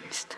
Listo.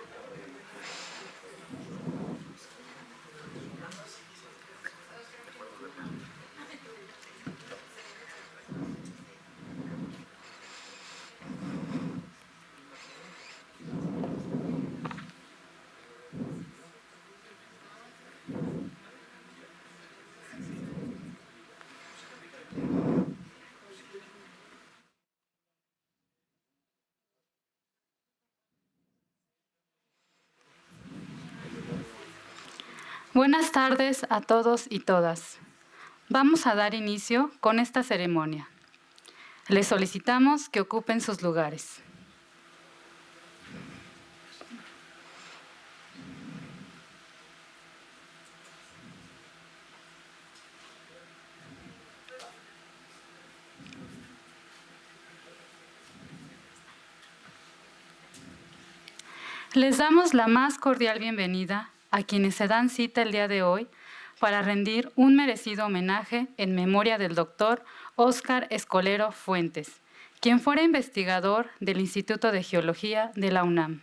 Buenas tardes a todos y todas. Vamos a dar inicio con esta ceremonia. Les solicitamos que ocupen sus lugares. Les damos la más cordial bienvenida a quienes se dan cita el día de hoy para rendir un merecido homenaje en memoria del doctor Óscar Escolero Fuentes, quien fuera investigador del Instituto de Geología de la UNAM.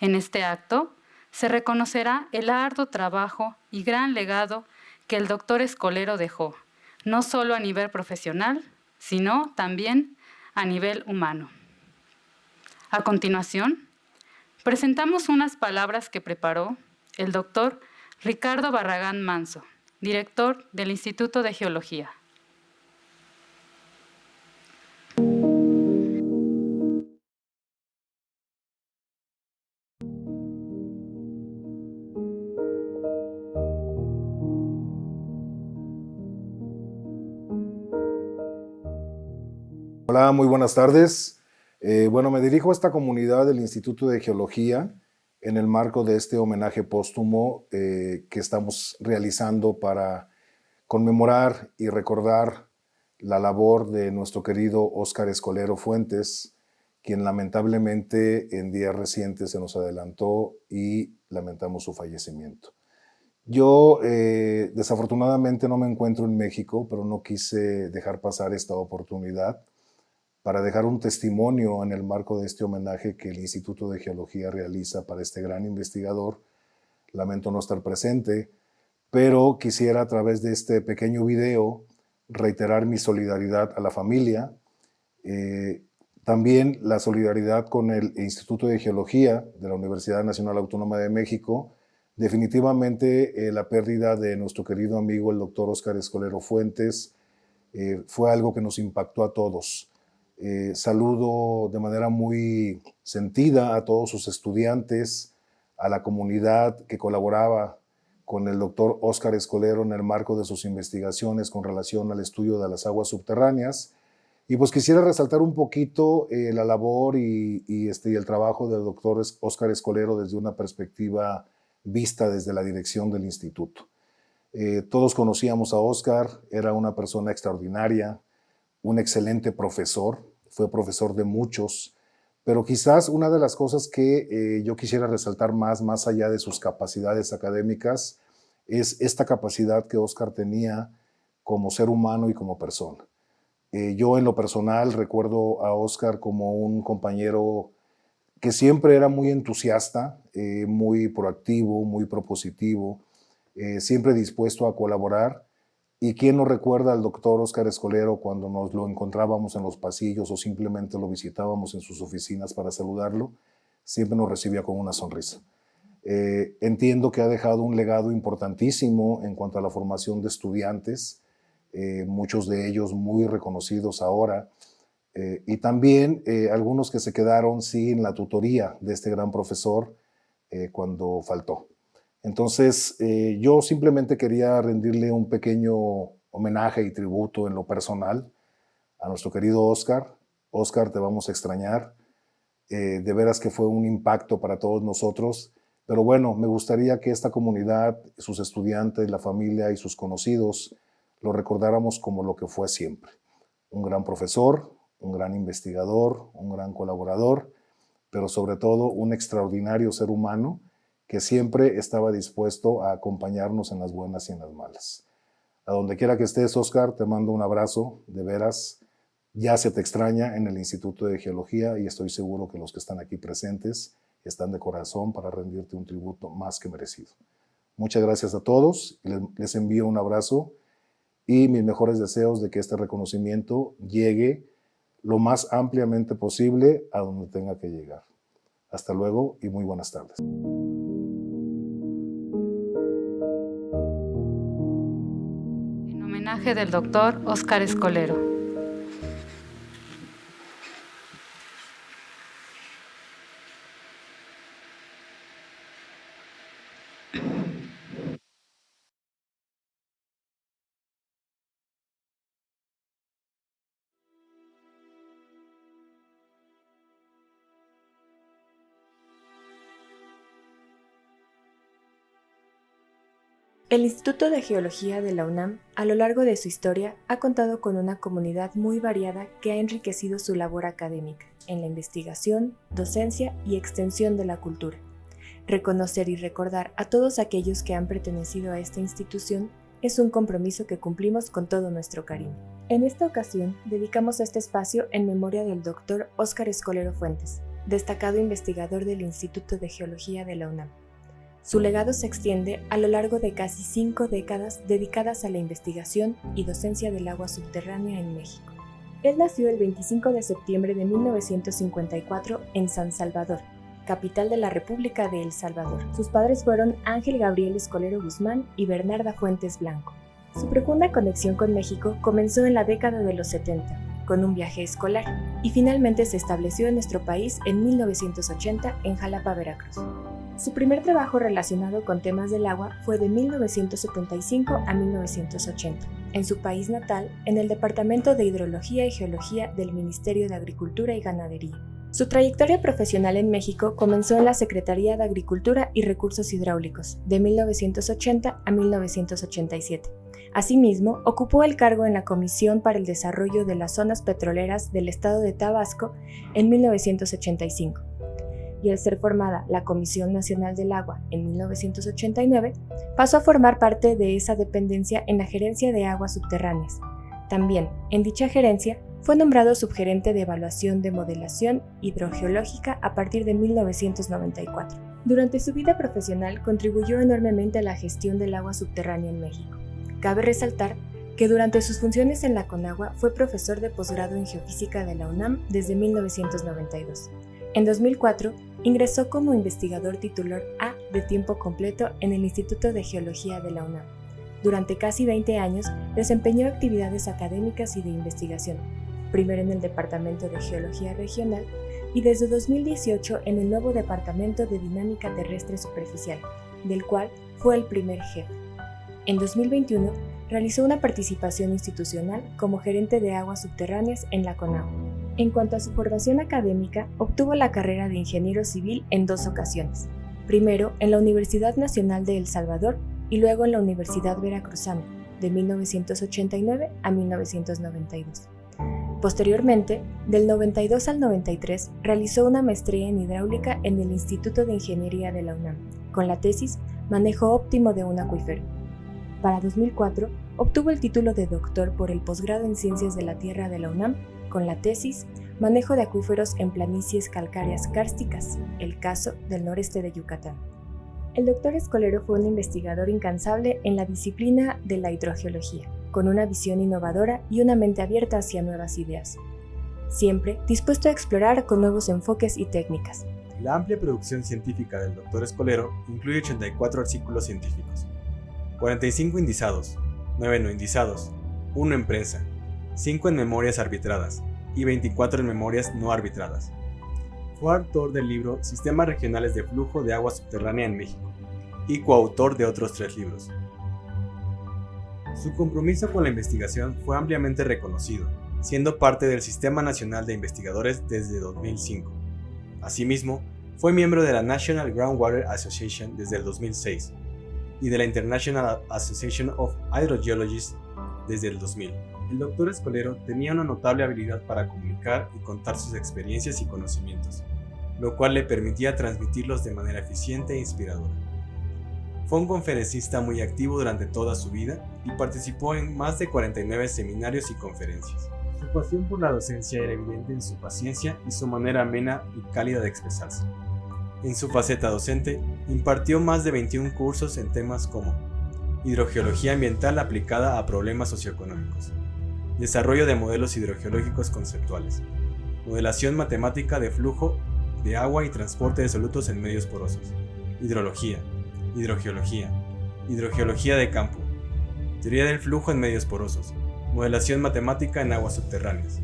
En este acto se reconocerá el arduo trabajo y gran legado que el doctor Escolero dejó, no solo a nivel profesional, sino también a nivel humano. A continuación, presentamos unas palabras que preparó el doctor Ricardo Barragán Manso, director del Instituto de Geología. Hola, muy buenas tardes. Me dirijo a esta comunidad del Instituto de Geología en el marco de este homenaje póstumo que estamos realizando para conmemorar y recordar la labor de nuestro querido Óscar Escolero Fuentes, quien lamentablemente en días recientes se nos adelantó y lamentamos su fallecimiento. Yo desafortunadamente no me encuentro en México, pero no quise dejar pasar esta oportunidad para dejar un testimonio en el marco de este homenaje que el Instituto de Geología realiza para este gran investigador. Lamento no estar presente, pero quisiera a través de este pequeño video reiterar mi solidaridad a la familia, también la solidaridad con el Instituto de Geología de la Universidad Nacional Autónoma de México. Definitivamente la pérdida de nuestro querido amigo el doctor Óscar Escolero Fuentes fue algo que nos impactó a todos. Saludo de manera muy sentida a todos sus estudiantes, a la comunidad que colaboraba con el doctor Óscar Escolero en el marco de sus investigaciones con relación al estudio de las aguas subterráneas. Y pues quisiera resaltar un poquito la labor y el trabajo del doctor Óscar Escolero desde una perspectiva vista desde la dirección del instituto. Todos conocíamos a Óscar, era una persona extraordinaria, un excelente profesor, fue profesor de muchos, pero quizás una de las cosas que yo quisiera resaltar más allá de sus capacidades académicas, es esta capacidad que Óscar tenía como ser humano y como persona. Yo en lo personal recuerdo a Óscar como un compañero que siempre era muy entusiasta, muy proactivo, muy propositivo, siempre dispuesto a colaborar. ¿Y quién no recuerda al doctor Óscar Escolero cuando nos lo encontrábamos en los pasillos o simplemente lo visitábamos en sus oficinas para saludarlo? Siempre nos recibía con una sonrisa. Entiendo que ha dejado un legado importantísimo en cuanto a la formación de estudiantes, muchos de ellos muy reconocidos ahora, y también algunos que se quedaron sin la tutoría de este gran profesor cuando faltó. Entonces, yo simplemente quería rendirle un pequeño homenaje y tributo en lo personal a nuestro querido Óscar. Óscar, te vamos a extrañar. De veras que fue un impacto para todos nosotros. Pero bueno, me gustaría que esta comunidad, sus estudiantes, la familia y sus conocidos lo recordáramos como lo que fue siempre. Un gran profesor, un gran investigador, un gran colaborador, pero sobre todo un extraordinario ser humano que siempre estaba dispuesto a acompañarnos en las buenas y en las malas. A donde quiera que estés, Óscar, te mando un abrazo, de veras. Ya se te extraña en el Instituto de Geología y estoy seguro que los que están aquí presentes están de corazón para rendirte un tributo más que merecido. Muchas gracias a todos, les envío un abrazo y mis mejores deseos de que este reconocimiento llegue lo más ampliamente posible a donde tenga que llegar. Hasta luego y muy buenas tardes. En homenaje del doctor Óscar Escolero. El Instituto de Geología de la UNAM, a lo largo de su historia, ha contado con una comunidad muy variada que ha enriquecido su labor académica en la investigación, docencia y extensión de la cultura. Reconocer y recordar a todos aquellos que han pertenecido a esta institución es un compromiso que cumplimos con todo nuestro cariño. En esta ocasión, dedicamos este espacio en memoria del Dr. Óscar Escolero Fuentes, destacado investigador del Instituto de Geología de la UNAM. Su legado se extiende a lo largo de casi 5 décadas dedicadas a la investigación y docencia del agua subterránea en México. Él nació el 25 de septiembre de 1954 en San Salvador, capital de la República de El Salvador. Sus padres fueron Ángel Gabriel Escolero Guzmán y Bernarda Fuentes Blanco. Su profunda conexión con México comenzó en la década de los 70, con un viaje escolar, y finalmente se estableció en nuestro país en 1980 en Jalapa, Veracruz. Su primer trabajo relacionado con temas del agua fue de 1975 a 1980, en su país natal, en el Departamento de Hidrología y Geología del Ministerio de Agricultura y Ganadería. Su trayectoria profesional en México comenzó en la Secretaría de Agricultura y Recursos Hidráulicos, de 1980 a 1987. Asimismo, ocupó el cargo en la Comisión para el Desarrollo de las Zonas Petroleras del Estado de Tabasco en 1985. Y al ser formada la Comisión Nacional del Agua en 1989, pasó a formar parte de esa dependencia en la Gerencia de Aguas Subterráneas. También, en dicha gerencia, fue nombrado subgerente de Evaluación de Modelación Hidrogeológica a partir de 1994. Durante su vida profesional contribuyó enormemente a la gestión del agua subterránea en México. Cabe resaltar que durante sus funciones en la Conagua fue profesor de posgrado en Geofísica de la UNAM desde 1992. En 2004, ingresó como investigador titular A de tiempo completo en el Instituto de Geología de la UNAM. Durante casi 20 años desempeñó actividades académicas y de investigación, primero en el Departamento de Geología Regional y desde 2018 en el nuevo Departamento de Dinámica Terrestre Superficial, del cual fue el primer jefe. En 2021 realizó una participación institucional como gerente de aguas subterráneas en la Conagua. En cuanto a su formación académica, obtuvo la carrera de ingeniero civil en 2 ocasiones, primero en la Universidad Nacional de El Salvador y luego en la Universidad Veracruzana, de 1989 a 1992. Posteriormente, del 92 al 93, realizó una maestría en hidráulica en el Instituto de Ingeniería de la UNAM, con la tesis Manejo óptimo de un acuífero. Para 2004, obtuvo el título de doctor por el posgrado en Ciencias de la Tierra de la UNAM, con la tesis Manejo de acuíferos en planicies calcáreas kársticas, el caso del noreste de Yucatán. El doctor Escolero fue un investigador incansable en la disciplina de la hidrogeología, con una visión innovadora y una mente abierta hacia nuevas ideas, siempre dispuesto a explorar con nuevos enfoques y técnicas. La amplia producción científica del doctor Escolero incluye 84 artículos científicos, 45 indizados, 9 no indizados, 1 en prensa, 5 en memorias arbitradas y 24 en memorias no arbitradas. Fue autor del libro Sistemas Regionales de Flujo de Agua Subterránea en México y coautor de otros 3 libros. Su compromiso con la investigación fue ampliamente reconocido, siendo parte del Sistema Nacional de Investigadores desde 2005. Asimismo, fue miembro de la National Groundwater Association desde el 2006 y de la International Association of Hydrogeologists desde el 2000. El doctor Escolero tenía una notable habilidad para comunicar y contar sus experiencias y conocimientos, lo cual le permitía transmitirlos de manera eficiente e inspiradora. Fue un conferencista muy activo durante toda su vida y participó en más de 49 seminarios y conferencias. Su pasión por la docencia era evidente en su paciencia y su manera amena y cálida de expresarse. En su faceta docente, impartió más de 21 cursos en temas como hidrogeología ambiental aplicada a problemas socioeconómicos, desarrollo de modelos hidrogeológicos conceptuales, modelación matemática de flujo de agua y transporte de solutos en medios porosos, hidrología, hidrogeología, hidrogeología de campo, teoría del flujo en medios porosos, modelación matemática en aguas subterráneas.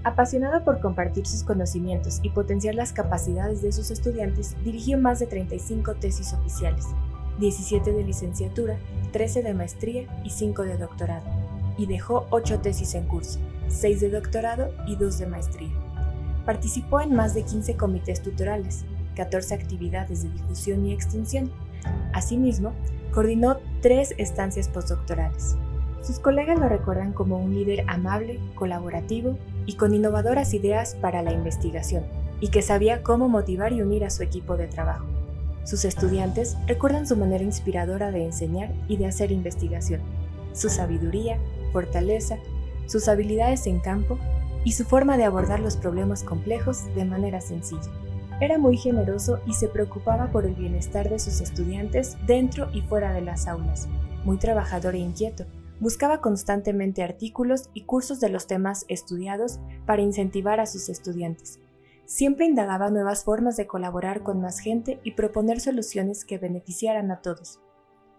Apasionado por compartir sus conocimientos y potenciar las capacidades de sus estudiantes, dirigió más de 35 tesis oficiales, 17 de licenciatura, 13 de maestría y 5 de doctorado, y dejó 8 tesis en curso, 6 de doctorado y 2 de maestría. Participó en más de 15 comités tutorales, 14 actividades de difusión y extensión. Asimismo, coordinó 3 estancias postdoctorales. Sus colegas lo recuerdan como un líder amable, colaborativo y con innovadoras ideas para la investigación, y que sabía cómo motivar y unir a su equipo de trabajo. Sus estudiantes recuerdan su manera inspiradora de enseñar y de hacer investigación, su sabiduría, fortaleza, sus habilidades en campo y su forma de abordar los problemas complejos de manera sencilla. Era muy generoso y se preocupaba por el bienestar de sus estudiantes dentro y fuera de las aulas. Muy trabajador e inquieto, buscaba constantemente artículos y cursos de los temas estudiados para incentivar a sus estudiantes. Siempre indagaba nuevas formas de colaborar con más gente y proponer soluciones que beneficiaran a todos.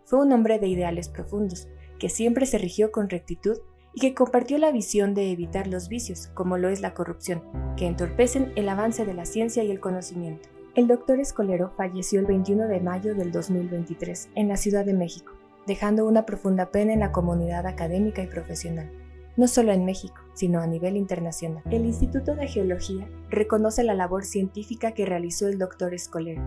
Fue un hombre de ideales profundos, que siempre se rigió con rectitud y que compartió la visión de evitar los vicios, como lo es la corrupción, que entorpecen el avance de la ciencia y el conocimiento. El doctor Escolero falleció el 21 de mayo del 2023 en la Ciudad de México, dejando una profunda pena en la comunidad académica y profesional, no solo en México, sino a nivel internacional. El Instituto de Geología reconoce la labor científica que realizó el doctor Escolero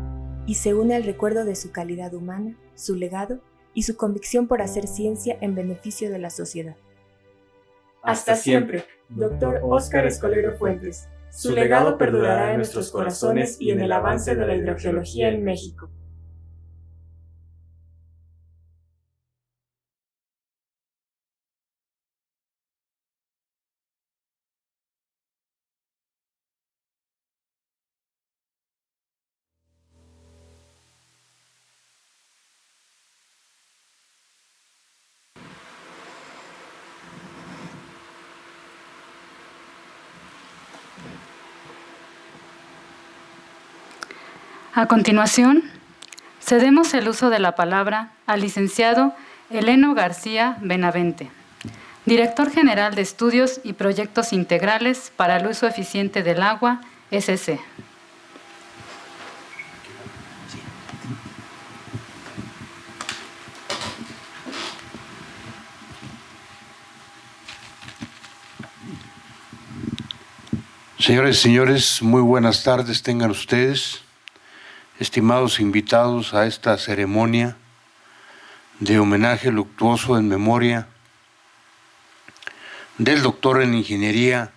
y se une al recuerdo de su calidad humana, su legado y su convicción por hacer ciencia en beneficio de la sociedad. Hasta siempre, Dr. Óscar Escolero Fuentes. Su legado perdurará en nuestros corazones y en el avance de la hidrogeología en México. A continuación, cedemos el uso de la palabra al licenciado Eleno García Benavente, Director General de Estudios y Proyectos Integrales para el Uso Eficiente del Agua, SC. Señoras y señores, muy buenas tardes tengan ustedes, estimados invitados a esta ceremonia de homenaje luctuoso en memoria del doctor en Ingeniería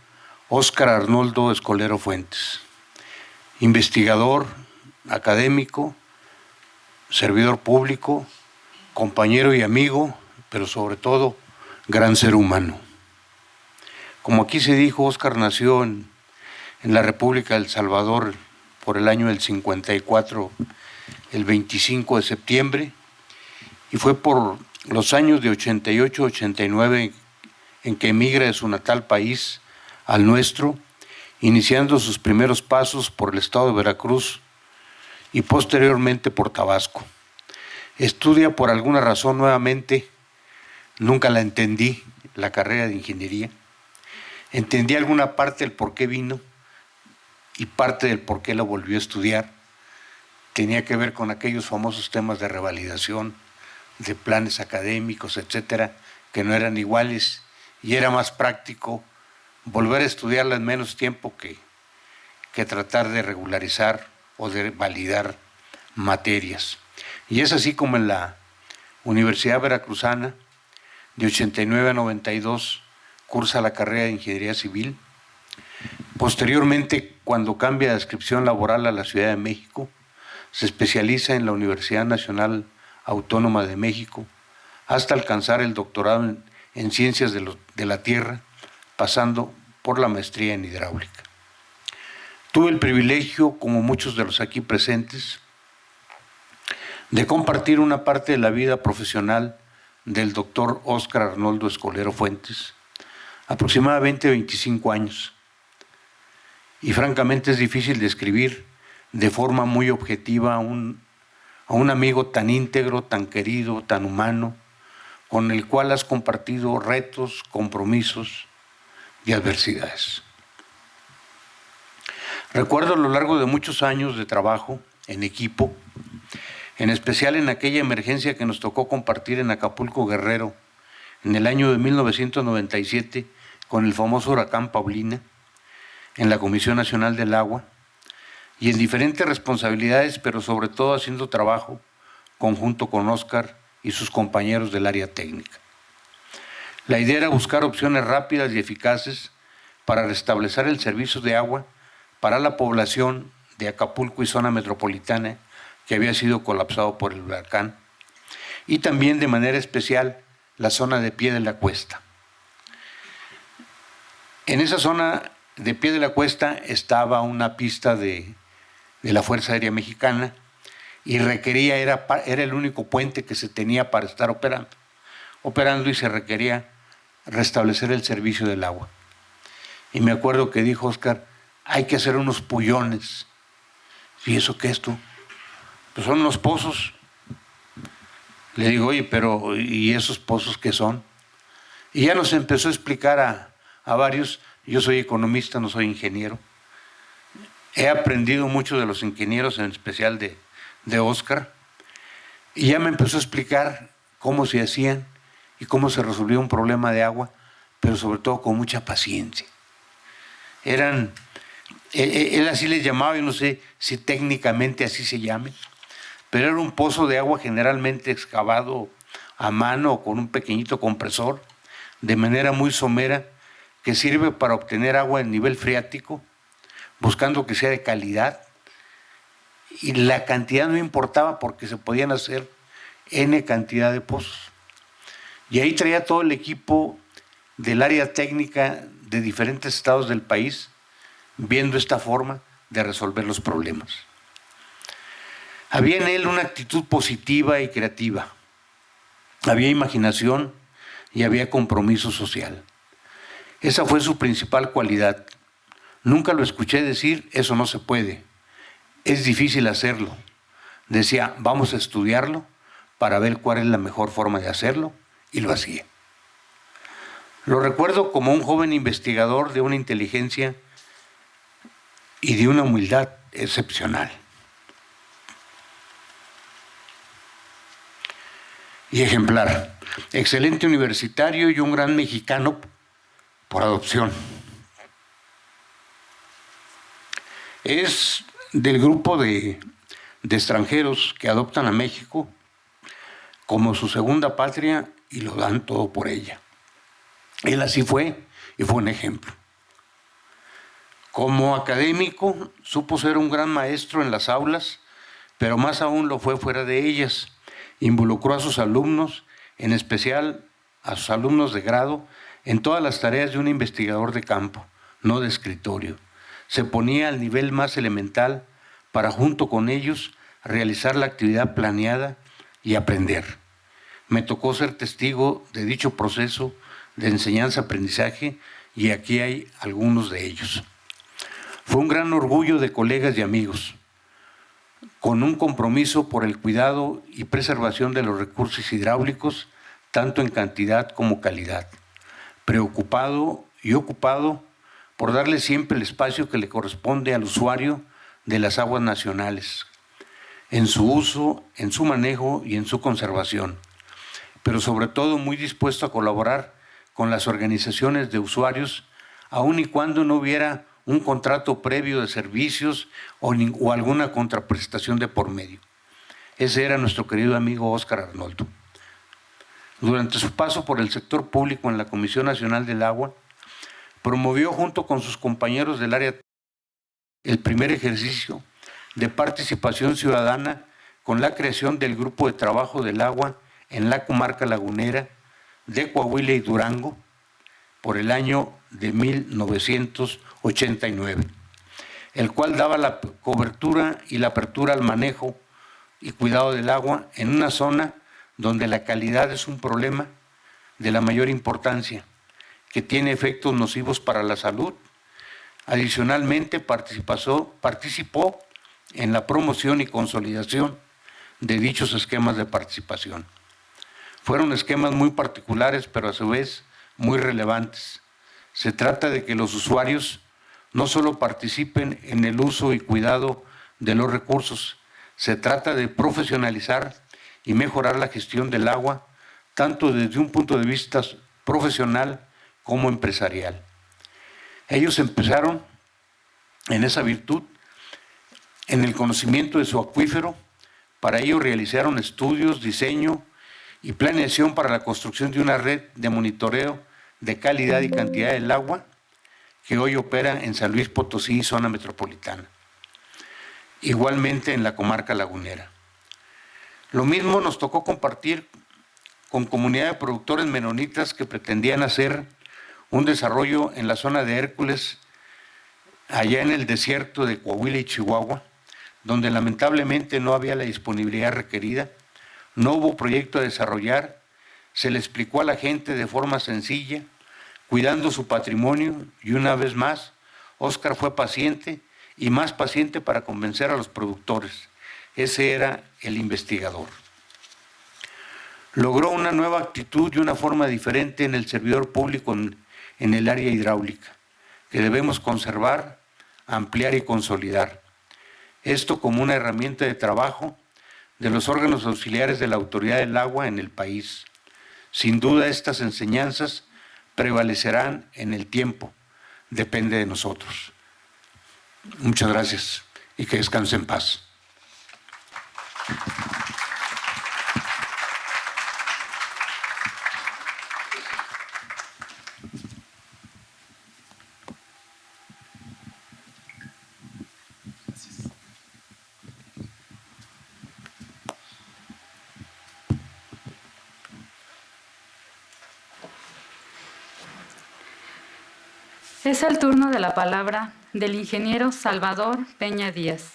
Óscar Arnoldo Escolero Fuentes, investigador, académico, servidor público, compañero y amigo, pero sobre todo gran ser humano. Como aquí se dijo, Óscar nació en la República del Salvador por el año del 54, el 25 de septiembre, y fue por los años de 88-89 en que emigra de su natal país al nuestro, iniciando sus primeros pasos por el estado de Veracruz y posteriormente por Tabasco. Estudia por alguna razón nuevamente, nunca la entendí, la carrera de ingeniería. Entendí alguna parte del por qué vino, y parte del por qué lo volvió a estudiar tenía que ver con aquellos famosos temas de revalidación, de planes académicos, etcétera, que no eran iguales, y era más práctico volver a estudiarla en menos tiempo que tratar de regularizar o de validar materias. Y es así como en la Universidad Veracruzana, de 89 a 92, cursa la carrera de Ingeniería Civil. Posteriormente, cuando cambia de adscripción laboral a la Ciudad de México, se especializa en la Universidad Nacional Autónoma de México hasta alcanzar el doctorado en Ciencias de la Tierra, pasando por la maestría en Hidráulica. Tuve el privilegio, como muchos de los aquí presentes, de compartir una parte de la vida profesional del doctor Óscar Arnoldo Escolero Fuentes, aproximadamente 25 años. Y francamente es difícil describir de forma muy objetiva a un amigo tan íntegro, tan querido, tan humano, con el cual has compartido retos, compromisos y adversidades. Recuerdo a lo largo de muchos años de trabajo en equipo, en especial en aquella emergencia que nos tocó compartir en Acapulco, Guerrero, en el año de 1997, con el famoso huracán Paulina, en la Comisión Nacional del Agua, y en diferentes responsabilidades, pero sobre todo haciendo trabajo conjunto con Óscar y sus compañeros del área técnica. La idea era buscar opciones rápidas y eficaces para restablecer el servicio de agua para la población de Acapulco y zona metropolitana que había sido colapsado por el huracán, y también de manera especial la zona de Pie de la Cuesta. En esa zona de Pie de la Cuesta estaba una pista de la Fuerza Aérea Mexicana y requería, era el único puente que se tenía para estar operando y se requería restablecer el servicio del agua. Y me acuerdo que dijo Óscar, hay que hacer unos pullones. ¿Y eso qué es tú? Pues son unos pozos. Le digo, oye, pero ¿y esos pozos qué son? Y ya nos empezó a explicar a varios. Yo soy economista, no soy ingeniero. He aprendido mucho de los ingenieros, en especial de Óscar. Y ya me empezó a explicar cómo se hacían y cómo se resolvía un problema de agua, pero sobre todo con mucha paciencia. Él así les llamaba, yo no sé si técnicamente así se llame, pero era un pozo de agua generalmente excavado a mano o con un pequeñito compresor, de manera muy somera, que sirve para obtener agua en nivel freático, buscando que sea de calidad, y la cantidad no importaba porque se podían hacer N cantidad de pozos. Y ahí traía todo el equipo del área técnica de diferentes estados del país, viendo esta forma de resolver los problemas. Había en él una actitud positiva y creativa, había imaginación y había compromiso social. Esa fue su principal cualidad. Nunca lo escuché decir, eso no se puede, es difícil hacerlo. Decía, vamos a estudiarlo para ver cuál es la mejor forma de hacerlo, y lo hacía. Lo recuerdo como un joven investigador de una inteligencia y de una humildad excepcional. Y ejemplar, excelente universitario y un gran mexicano por adopción. Es del grupo de extranjeros que adoptan a México como su segunda patria y lo dan todo por ella. Él así fue y fue un ejemplo. Como académico, supo ser un gran maestro en las aulas, pero más aún lo fue fuera de ellas. Involucró a sus alumnos, en especial a sus alumnos de grado, en todas las tareas de un investigador de campo, no de escritorio. Se ponía al nivel más elemental para, junto con ellos, realizar la actividad planeada y aprender. Me tocó ser testigo de dicho proceso de enseñanza-aprendizaje y aquí hay algunos de ellos. Fue un gran orgullo de colegas y amigos, con un compromiso por el cuidado y preservación de los recursos hidráulicos, tanto en cantidad como calidad, preocupado y ocupado por darle siempre el espacio que le corresponde al usuario de las aguas nacionales, en su uso, en su manejo y en su conservación, pero sobre todo muy dispuesto a colaborar con las organizaciones de usuarios, aun y cuando no hubiera un contrato previo de servicios o alguna contraprestación de por medio. Ese era nuestro querido amigo Óscar Arnoldo. Durante su paso por el sector público en la Comisión Nacional del Agua, promovió junto con sus compañeros del área el primer ejercicio de participación ciudadana con la creación del Grupo de Trabajo del Agua en la comarca lagunera de Coahuila y Durango por el año de 1989. el cual daba la cobertura y la apertura al manejo y cuidado del agua en una zona donde la calidad es un problema de la mayor importancia, que tiene efectos nocivos para la salud. Adicionalmente, participó en la promoción y consolidación de dichos esquemas de participación. Fueron esquemas muy particulares, pero a su vez muy relevantes. Se trata de que los usuarios no solo participen en el uso y cuidado de los recursos, se trata de profesionalizar y mejorar la gestión del agua, tanto desde un punto de vista profesional como empresarial. Ellos empezaron en esa virtud, en el conocimiento de su acuífero. Para ello realizaron estudios, diseño y planeación para la construcción de una red de monitoreo de calidad y cantidad del agua que hoy opera en San Luis Potosí, zona metropolitana. Igualmente en la comarca lagunera. Lo mismo nos tocó compartir con comunidad de productores menonitas que pretendían hacer un desarrollo en la zona de Hércules, allá en el desierto de Coahuila y Chihuahua, donde lamentablemente no había la disponibilidad requerida, no hubo proyecto a desarrollar, se le explicó a la gente de forma sencilla, cuidando su patrimonio, y una vez más, Óscar fue paciente y más paciente para convencer a los productores. Ese era el investigador. Logró una nueva actitud y una forma diferente en el servidor público en el área hidráulica, que debemos conservar, ampliar y consolidar. Esto como una herramienta de trabajo de los órganos auxiliares de la Autoridad del Agua en el país. Sin duda estas enseñanzas prevalecerán en el tiempo, depende de nosotros. Muchas gracias y que descanse en paz. Es el turno de la palabra del ingeniero Salvador Peña Díaz,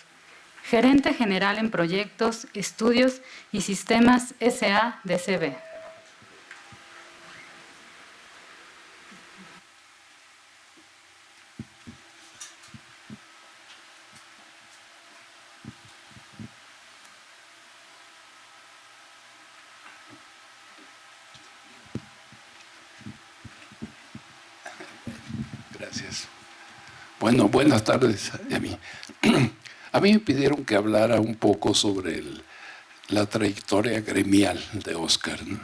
gerente general en Proyectos, Estudios y Sistemas S.A.de.C.V. Gracias. Bueno, buenas tardes a mí. A mí me pidieron que hablara un poco sobre la trayectoria gremial de Óscar, ¿no?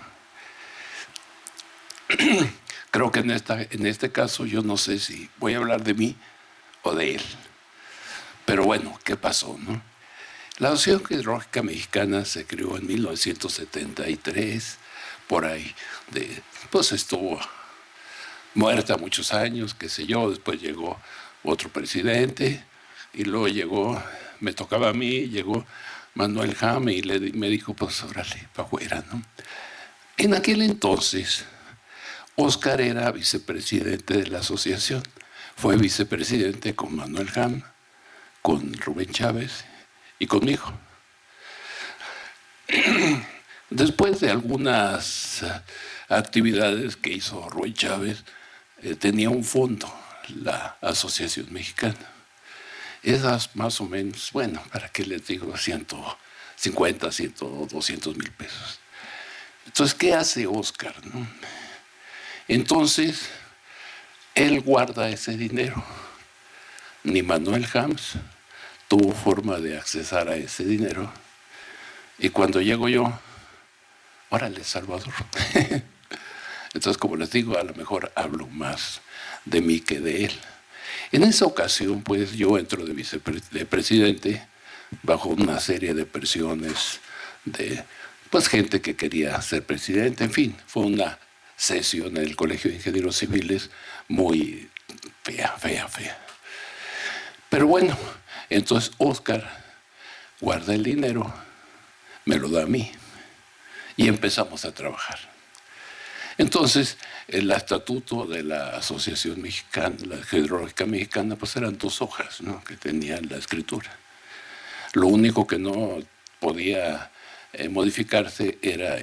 Creo que en este caso yo no sé si voy a hablar de mí o de él. Pero bueno, ¿qué pasó, no? La Asociación Hidrológica Mexicana se creó en 1973, por ahí. Pues estuvo muerta muchos años, qué sé yo. Después llegó otro presidente y luego me tocaba a mí, llegó Manuel Jame y me dijo, pues órale, para afuera, ¿no? En aquel entonces, Óscar era vicepresidente de la asociación. Fue vicepresidente con Manuel Jame, con Rubén Chávez y conmigo. Después de algunas actividades que hizo Rubén Chávez, tenía un fondo, la Asociación Mexicana. Esas más o menos, bueno, ¿para qué les digo? 150, 100, 200 mil pesos. Entonces, ¿qué hace Óscar, no? Entonces, él guarda ese dinero. Ni Manuel Jams tuvo forma de accesar a ese dinero. Y cuando llego yo, órale, Salvador. Entonces, como les digo, a lo mejor hablo más de mí que de él. En esa ocasión, pues, yo entro de presidente bajo una serie de presiones de, pues, gente que quería ser presidente. En fin, fue una sesión en el Colegio de Ingenieros Civiles muy fea. Pero bueno, entonces Óscar guarda el dinero, me lo da a mí y empezamos a trabajar. Entonces, el estatuto de la Asociación Mexicana, la Hidrológica Mexicana, pues eran 2 hojas, ¿no?, que tenían la escritura. Lo único que no podía modificarse era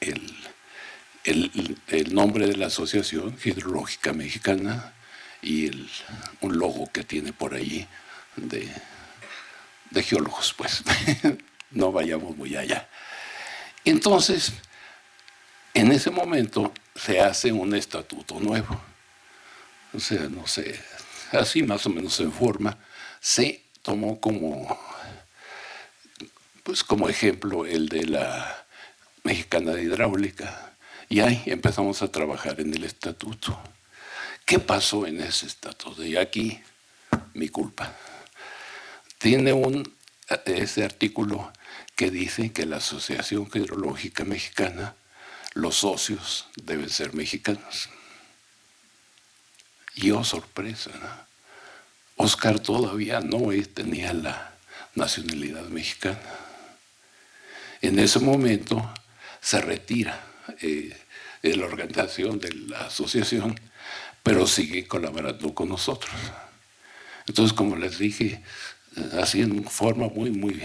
el nombre de la Asociación Hidrológica Mexicana y un logo que tiene por allí de geólogos, pues. No vayamos muy allá. Entonces, en ese momento se hace un estatuto nuevo. O sea, no sé, así más o menos en forma, se tomó como ejemplo el de la Mexicana de Hidráulica, y ahí empezamos a trabajar en el estatuto. ¿Qué pasó en ese estatuto? Y aquí, mi culpa. Tiene ese artículo que dice que la Asociación Hidrológica Mexicana, los socios deben ser mexicanos. Y oh, sorpresa, ¿no? Óscar todavía no tenía la nacionalidad mexicana. En ese momento se retira de la organización de la asociación, pero sigue colaborando con nosotros. Entonces, como les dije, así en forma muy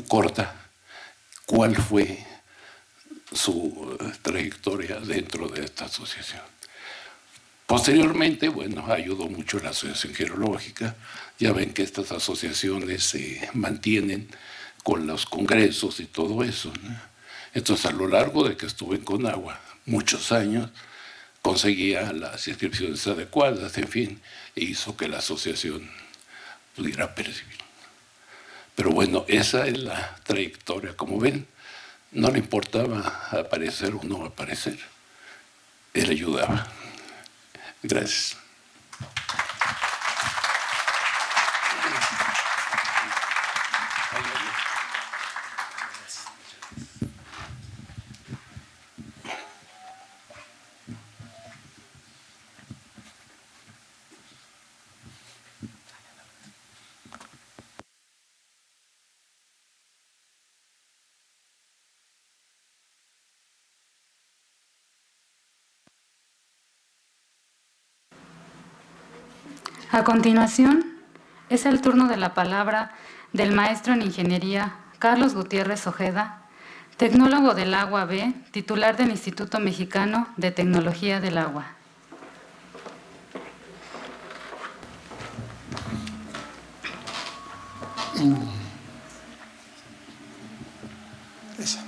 corta, ¿cuál fue su trayectoria dentro de esta asociación? Posteriormente, bueno, ayudó mucho la Asociación Geológica. Ya ven que estas asociaciones se mantienen con los congresos y todo eso, ¿no? Entonces, a lo largo de que estuve en Conagua, muchos años, conseguía las inscripciones adecuadas, en fin, e hizo que la asociación pudiera percibir. Pero bueno, esa es la trayectoria. Como ven, no le importaba aparecer o no aparecer. Él ayudaba. Gracias. A continuación, es el turno de la palabra del maestro en Ingeniería Carlos Gutiérrez Ojeda, tecnólogo del Agua B, titular del Instituto Mexicano de Tecnología del Agua. Esa.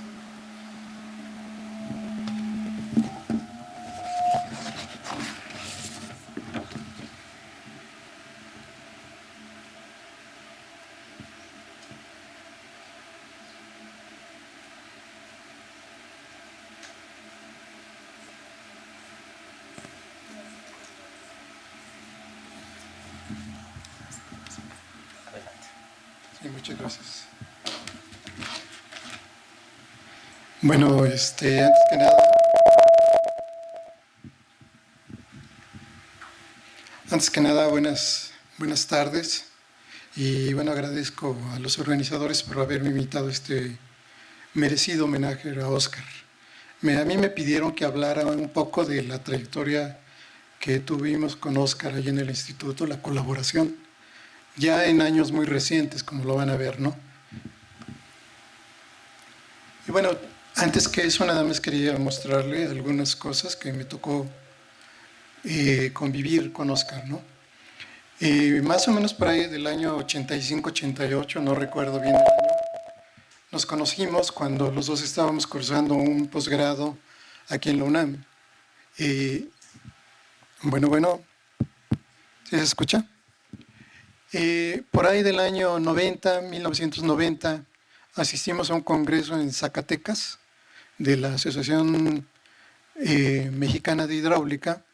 Sí, muchas gracias. Bueno, antes que nada, buenas tardes. Y bueno, agradezco a los organizadores por haberme invitado a este merecido homenaje a Óscar. A mí me pidieron que hablara un poco de la trayectoria que tuvimos con Óscar allí en el instituto, la colaboración, ya en años muy recientes, como lo van a ver, ¿no? Y bueno, antes que eso, nada más quería mostrarle algunas cosas que me tocó convivir con Óscar, ¿no? Más o menos por ahí del año 85-88, no recuerdo bien el año, nos conocimos cuando los dos estábamos cursando un posgrado aquí en la UNAM. Bueno, ¿sí se escucha? Por ahí del año 1990, asistimos a un congreso en Zacatecas de la Asociación Mexicana de Hidráulica,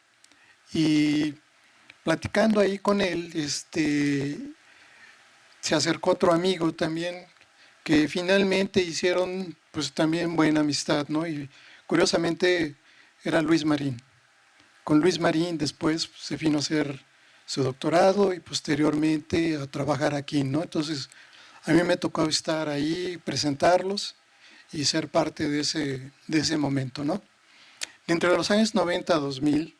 y platicando ahí con él, se acercó otro amigo también, que finalmente hicieron pues también buena amistad, ¿no? Y curiosamente era Luis Marín. Con Luis Marín después se vino a hacer su doctorado y posteriormente a trabajar aquí, ¿no? Entonces a mí me tocó estar ahí, presentarlos, y ser parte de ese momento, ¿no? Entre los años 90 a 2000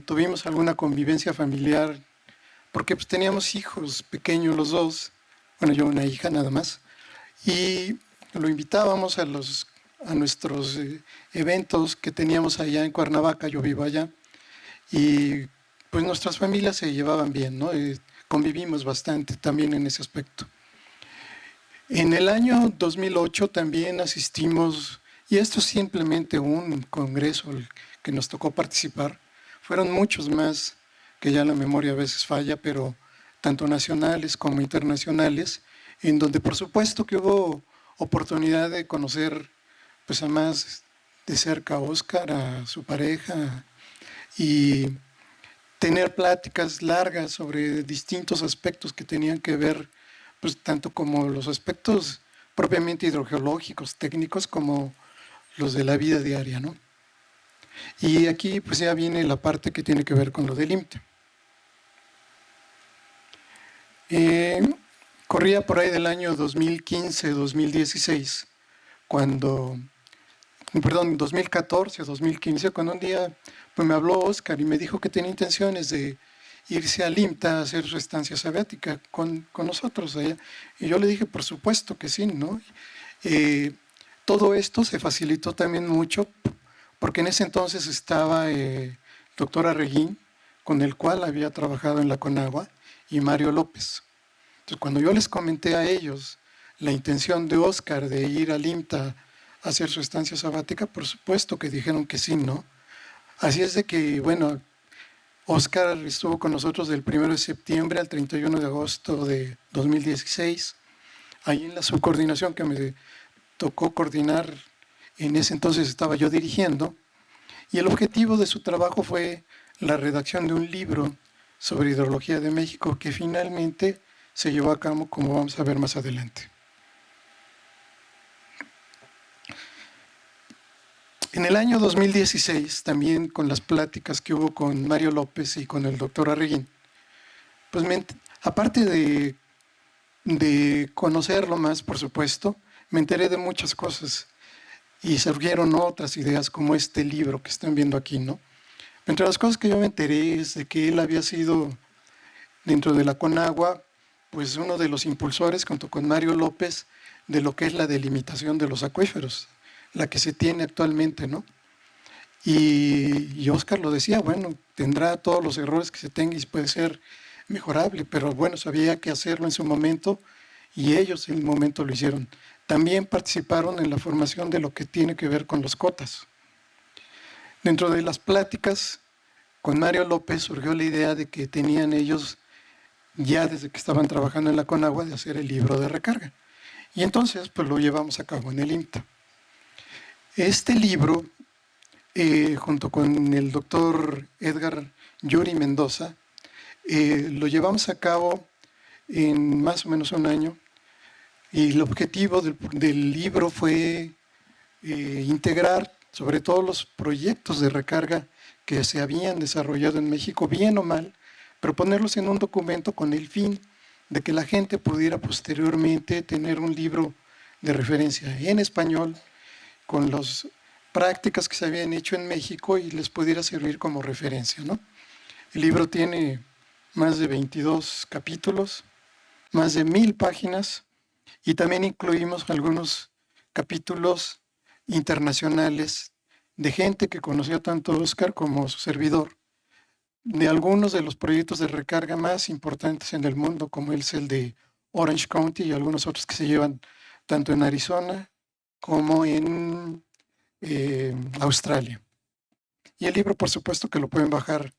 tuvimos alguna convivencia familiar, porque pues, teníamos hijos pequeños los dos, bueno, yo una hija nada más, y lo invitábamos a nuestros eventos que teníamos allá en Cuernavaca, yo vivo allá, y pues nuestras familias se llevaban bien, ¿no? Convivimos bastante también en ese aspecto. En el año 2008 también asistimos, y esto es simplemente un congreso que nos tocó participar, fueron muchos más, que ya la memoria a veces falla, pero tanto nacionales como internacionales, en donde por supuesto que hubo oportunidad de conocer pues a más de cerca a Óscar, a su pareja, y tener pláticas largas sobre distintos aspectos que tenían que ver, pues tanto como los aspectos propiamente hidrogeológicos, técnicos, como los de la vida diaria, ¿no? Y aquí pues ya viene la parte que tiene que ver con lo del IMTA. Corría por ahí del año 2015-2016, 2014 o 2015, cuando un día pues, me habló Óscar y me dijo que tenía intenciones de irse al IMTA a hacer su estancia sabática con nosotros allá. Y yo le dije, por supuesto que sí, ¿no? Todo esto se facilitó también mucho porque en ese entonces estaba el doctor Arreguín, con el cual había trabajado en la Conagua, y Mario López. Entonces, cuando yo les comenté a ellos la intención de Óscar de ir al IMTA a hacer su estancia sabática, por supuesto que dijeron que sí, ¿no? Así es de que, bueno, Óscar estuvo con nosotros del 1 de septiembre al 31 de agosto de 2016, ahí en la subcoordinación que me tocó coordinar. En ese entonces estaba yo dirigiendo, y el objetivo de su trabajo fue la redacción de un libro sobre hidrología de México que finalmente se llevó a cabo, como vamos a ver más adelante. En el año 2016, también con las pláticas que hubo con Mario López y con el doctor Arreguín, pues aparte de conocerlo más, por supuesto, me enteré de muchas cosas y surgieron otras ideas como este libro que están viendo aquí, ¿no? Entre las cosas que yo me enteré es de que él había sido, dentro de la Conagua, pues uno de los impulsores, junto con Mario López, de lo que es la delimitación de los acuíferos, la que se tiene actualmente, ¿no? Y Óscar lo decía, bueno, tendrá todos los errores que se tenga y puede ser mejorable, pero bueno, sabía que hacerlo en su momento y ellos en el momento lo hicieron. También participaron en la formación de lo que tiene que ver con los cotas. Dentro de las pláticas con Mario López surgió la idea de que tenían ellos, ya desde que estaban trabajando en la Conagua, de hacer el libro de recarga. Y entonces pues lo llevamos a cabo en el IMTA. Este libro, junto con el doctor Edgar Yuri Mendoza, lo llevamos a cabo en más o menos un año, y el objetivo del libro fue integrar sobre todo los proyectos de recarga que se habían desarrollado en México, bien o mal, pero ponerlos en un documento con el fin de que la gente pudiera posteriormente tener un libro de referencia en español con las prácticas que se habían hecho en México y les pudiera servir como referencia, ¿no? El libro tiene más de 22 capítulos, más de 1000 páginas, y también incluimos algunos capítulos internacionales de gente que conoció tanto a Óscar como a su servidor, de algunos de los proyectos de recarga más importantes en el mundo, como es el de Orange County y algunos otros que se llevan tanto en Arizona como en Australia. Y el libro, por supuesto, que lo pueden bajar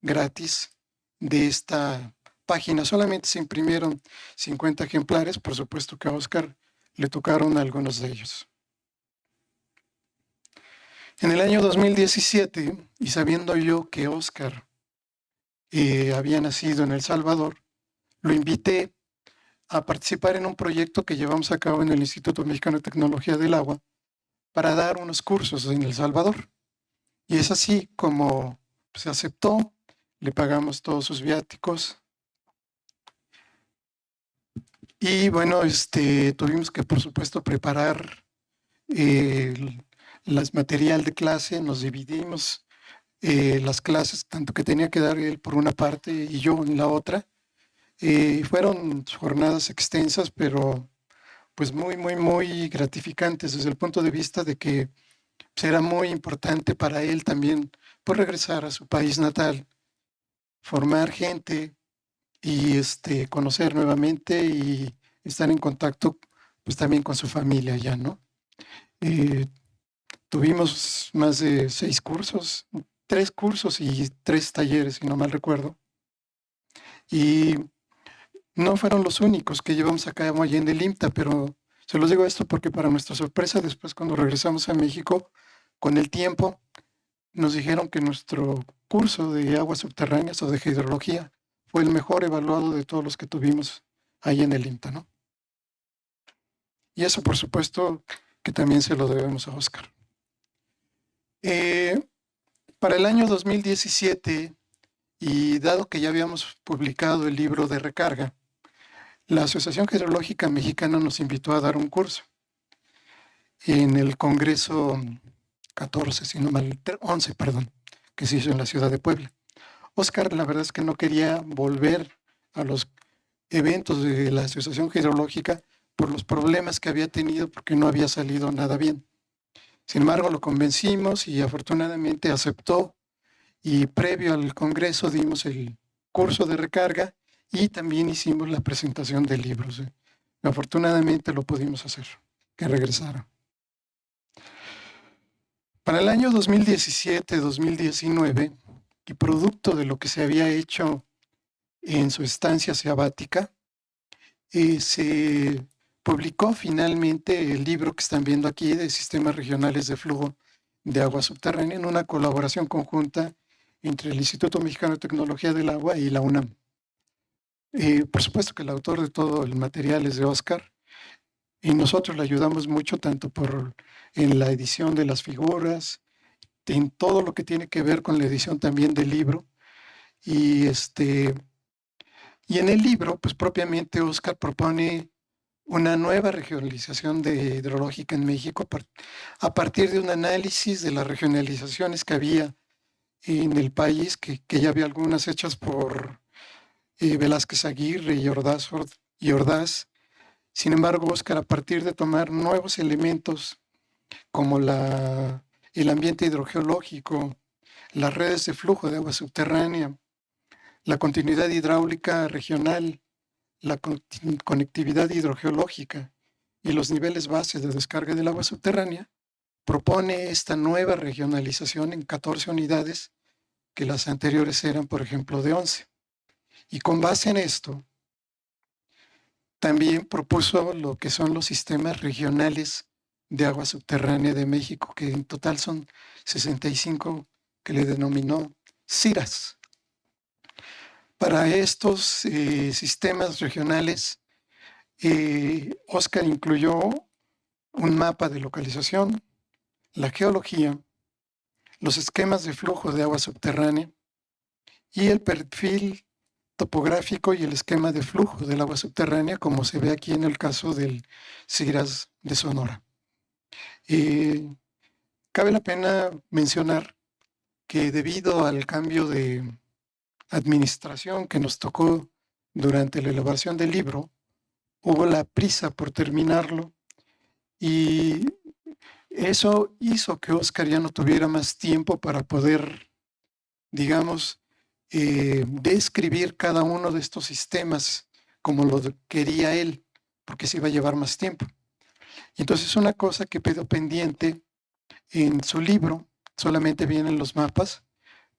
gratis de esta página. Solamente se imprimieron 50 ejemplares, por supuesto que a Óscar le tocaron algunos de ellos. En el año 2017, y sabiendo yo que Óscar había nacido en El Salvador, lo invité a participar en un proyecto que llevamos a cabo en el Instituto Mexicano de Tecnología del Agua para dar unos cursos en El Salvador. Y es así como se aceptó, le pagamos todos sus viáticos. Y bueno, tuvimos que, por supuesto, preparar las material de clase, nos dividimos las clases, tanto que tenía que dar él por una parte y yo en la otra. Fueron jornadas extensas, pero pues muy, muy, muy gratificantes desde el punto de vista de que pues, era muy importante para él también pues, regresar a su país natal, formar gente y conocer nuevamente y estar en contacto pues también con su familia ya, ¿no? Eh, Tuvimos más de 6 cursos, 3 cursos y 3 talleres, si no mal recuerdo. Y no fueron los únicos que llevamos a cabo allí en el IMTA, pero se los digo esto porque para nuestra sorpresa, después cuando regresamos a México, con el tiempo, nos dijeron que nuestro curso de aguas subterráneas o de hidrología fue el mejor evaluado de todos los que tuvimos ahí en el IMTA, ¿no? Y eso, por supuesto, que también se lo debemos a Óscar. Para el año 2017, y dado que ya habíamos publicado el libro de recarga, la Asociación Hidrológica Mexicana nos invitó a dar un curso en el Congreso 14, si no mal, 11, perdón, que se hizo en la ciudad de Puebla. Óscar, la verdad es que no quería volver a los eventos de la Asociación Hidrológica por los problemas que había tenido porque no había salido nada bien. Sin embargo, lo convencimos y afortunadamente aceptó y previo al Congreso dimos el curso de recarga y también hicimos la presentación de libros. Afortunadamente lo pudimos hacer, que regresara. Para el año 2017-2019, y producto de lo que se había hecho en su estancia sabática, se publicó finalmente el libro que están viendo aquí de Sistemas Regionales de Flujo de Agua Subterránea en una colaboración conjunta entre el Instituto Mexicano de Tecnología del Agua y la UNAM. Por supuesto que el autor de todo el material es de Óscar y nosotros le ayudamos mucho tanto en la edición de las figuras, en todo lo que tiene que ver con la edición también del libro. Y en el libro, pues propiamente Óscar propone una nueva regionalización hidrológica en México a partir de un análisis de las regionalizaciones que había en el país, que ya había algunas hechas por Velázquez Aguirre y Ordaz. Sin embargo, Óscar, a partir de tomar nuevos elementos como el ambiente hidrogeológico, las redes de flujo de agua subterránea, la continuidad hidráulica regional, la conectividad hidrogeológica y los niveles base de descarga del agua subterránea, propone esta nueva regionalización en 14 unidades, que las anteriores eran, por ejemplo, de 11. Y con base en esto, también propuso lo que son los sistemas regionales de agua subterránea de México, que en total son 65, que le denominó CIRAS. Para estos sistemas regionales, Óscar incluyó un mapa de localización, la geología, los esquemas de flujo de agua subterránea y el perfil topográfico y el esquema de flujo del agua subterránea, como se ve aquí en el caso del CIRAS de Sonora. Cabe la pena mencionar que debido al cambio de administración que nos tocó durante la elaboración del libro, hubo la prisa por terminarlo y eso hizo que Óscar ya no tuviera más tiempo para poder, digamos, describir cada uno de estos sistemas como lo quería él, porque se iba a llevar más tiempo. Y entonces una cosa que quedó pendiente en su libro, solamente vienen los mapas,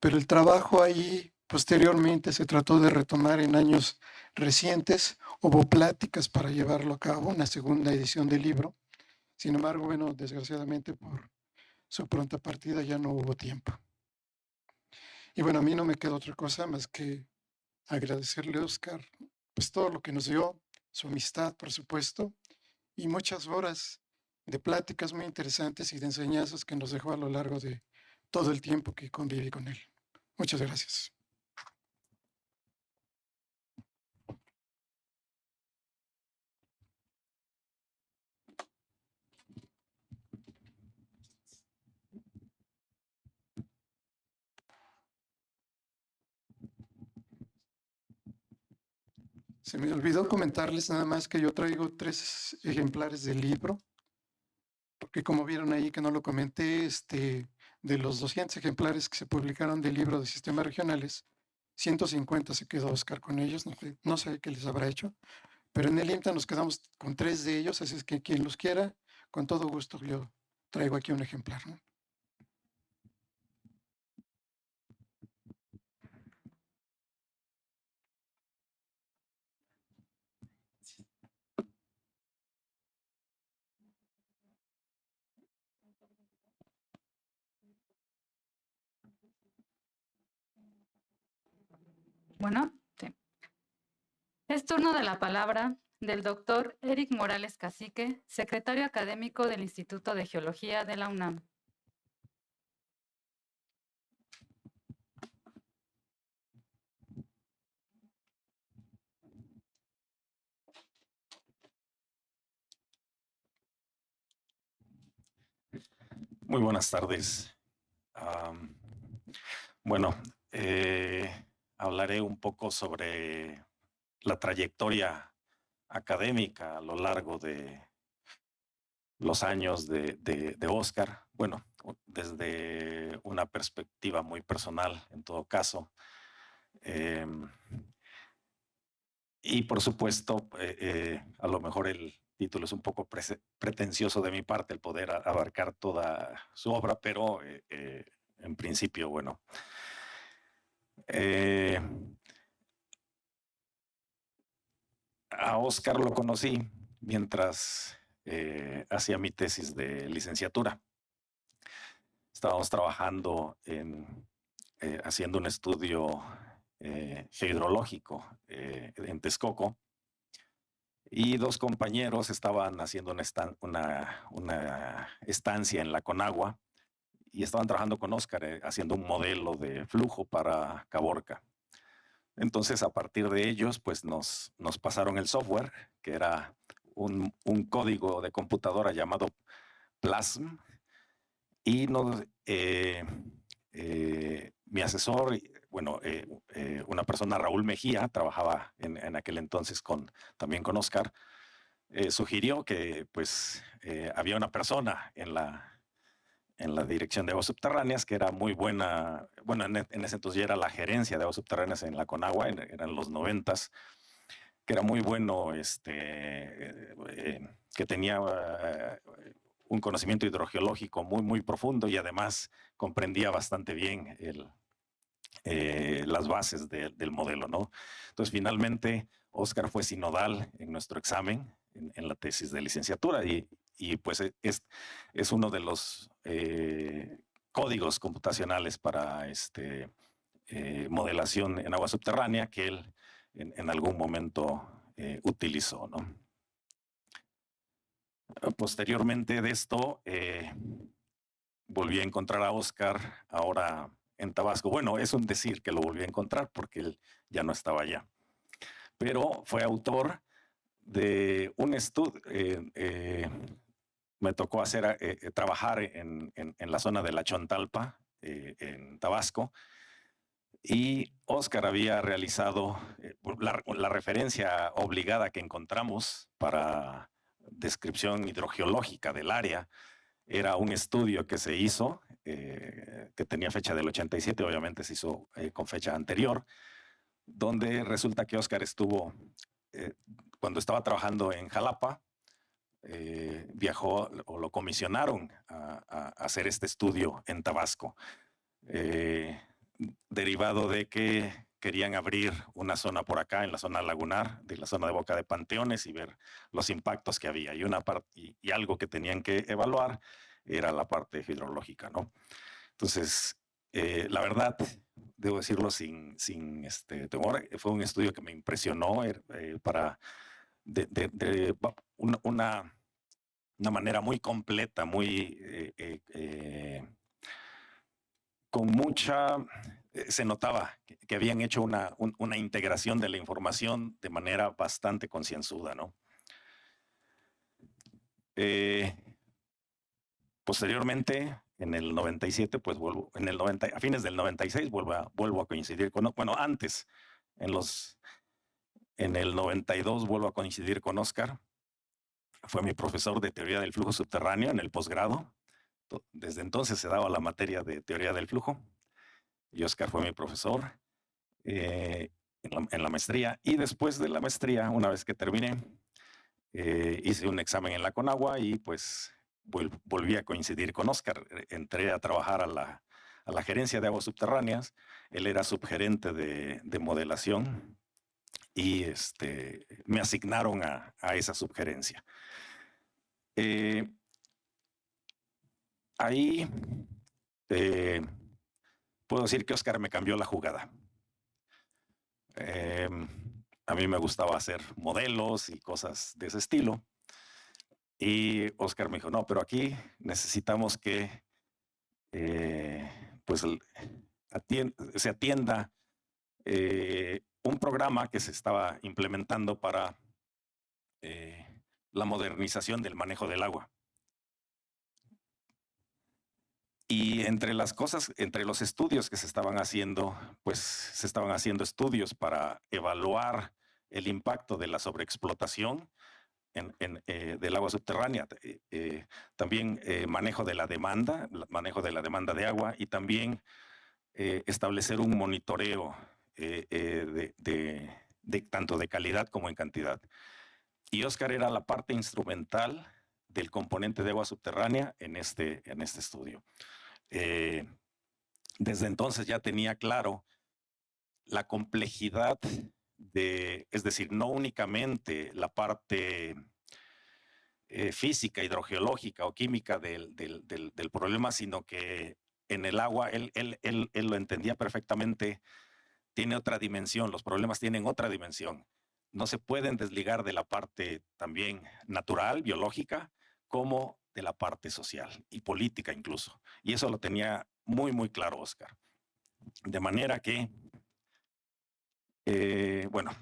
pero el trabajo ahí posteriormente se trató de retomar en años recientes. Hubo pláticas para llevarlo a cabo, una segunda edición del libro. Sin embargo, bueno, desgraciadamente por su pronta partida ya no hubo tiempo. Y bueno, a mí no me queda otra cosa más que agradecerle a Óscar pues todo lo que nos dio, su amistad, por supuesto, y muchas horas de pláticas muy interesantes y de enseñanzas que nos dejó a lo largo de todo el tiempo que conviví con él. Muchas gracias. Se me olvidó comentarles nada más que yo traigo 3 ejemplares del libro, porque como vieron ahí que no lo comenté, de los 200 ejemplares que se publicaron del libro de sistemas regionales, 150 se quedó Oscar con ellos, no sé qué les habrá hecho, pero en el IMTA nos quedamos con 3 de ellos, así es que quien los quiera, con todo gusto yo traigo aquí un ejemplar, ¿no? Bueno, sí. Es turno de la palabra del doctor Eric Morales Cacique, secretario académico del Instituto de Geología de la UNAM. Muy buenas tardes. Bueno, hablaré un poco sobre la trayectoria académica a lo largo de los años de Oscar. Bueno, desde una perspectiva muy personal, en todo caso. Y por supuesto, a lo mejor el título es un poco pretencioso de mi parte, el poder abarcar toda su obra, pero en principio, bueno. A Oscar lo conocí mientras hacía mi tesis de licenciatura. Estábamos trabajando haciendo un estudio hidrológico en Texcoco, y 2 compañeros estaban haciendo una estancia en la Conagua y estaban trabajando con Oscar haciendo un modelo de flujo para Caborca. Entonces, a partir de ellos, pues nos pasaron el software, que era un código de computadora llamado PLASM, y mi asesor, bueno, una persona, Raúl Mejía, trabajaba en aquel entonces también con Oscar, sugirió que pues había una persona en la dirección de aguas subterráneas que era muy buena. Bueno, en ese entonces ya era la gerencia de aguas subterráneas en la Conagua, eran los 90s, que era muy bueno, que tenía un conocimiento hidrogeológico muy, muy profundo, y además comprendía bastante bien las bases del modelo, ¿no? Entonces, finalmente, Oscar fue sinodal en nuestro examen, en la tesis de licenciatura, y pues es uno de los códigos computacionales para modelación en agua subterránea que él en algún momento utilizó, ¿no? Posteriormente de esto, volví a encontrar a Oscar ahora en Tabasco. Bueno, es un decir que lo volví a encontrar porque él ya no estaba allá. Pero fue autor de un estudio. Me tocó trabajar en la zona de la Chontalpa, en Tabasco. Y Oscar había realizado la referencia obligada que encontramos para descripción hidrogeológica del área. Era un estudio que se hizo, que tenía fecha del 87, obviamente se hizo con fecha anterior, donde resulta que Oscar estuvo, cuando estaba trabajando en Jalapa, viajó o lo comisionaron a hacer este estudio en Tabasco, derivado de que querían abrir una zona por acá, en la zona lagunar, de la zona de Boca de Panteones, y ver los impactos que había. Y algo que tenían que evaluar era la parte hidrológica, ¿no? Entonces, la verdad, debo decirlo sin temor, fue un estudio que me impresionó para una manera muy completa, muy con mucha, se notaba que habían hecho una integración de la información de manera bastante concienzuda, ¿no? Posteriormente, en el 97, pues a fines del 96 vuelvo a coincidir con, bueno, antes, En el 92 vuelvo a coincidir con Óscar. Fue mi profesor de teoría del flujo subterráneo en el posgrado. Desde entonces se daba la materia de teoría del flujo. Y Óscar fue mi profesor en la maestría. Y después de la maestría, una vez que terminé, hice un examen en la Conagua y pues volví a coincidir con Óscar. Entré a trabajar a la gerencia de aguas subterráneas. Él era subgerente de modelación y me asignaron a esa subgerencia. Ahí puedo decir que Óscar me cambió la jugada. A mí me gustaba hacer modelos y cosas de ese estilo. Y Óscar me dijo, no, pero aquí necesitamos que pues se atienda un programa que se estaba implementando para la modernización del manejo del agua. Y entre las cosas, entre los estudios que se estaban haciendo, pues se estaban haciendo estudios para evaluar el impacto de la sobreexplotación del agua subterránea, también manejo de la demanda de agua y también establecer un monitoreo tanto de calidad como en cantidad. Y Óscar era la parte instrumental del componente de agua subterránea en este estudio. Desde entonces ya tenía claro la complejidad es decir, no únicamente la parte física, hidrogeológica o química del problema, sino que en el agua él lo entendía perfectamente, tiene otra dimensión, los problemas tienen otra dimensión. No se pueden desligar de la parte también natural, biológica, como de la parte social y política incluso. Y eso lo tenía muy, muy claro Óscar. De manera que, bueno,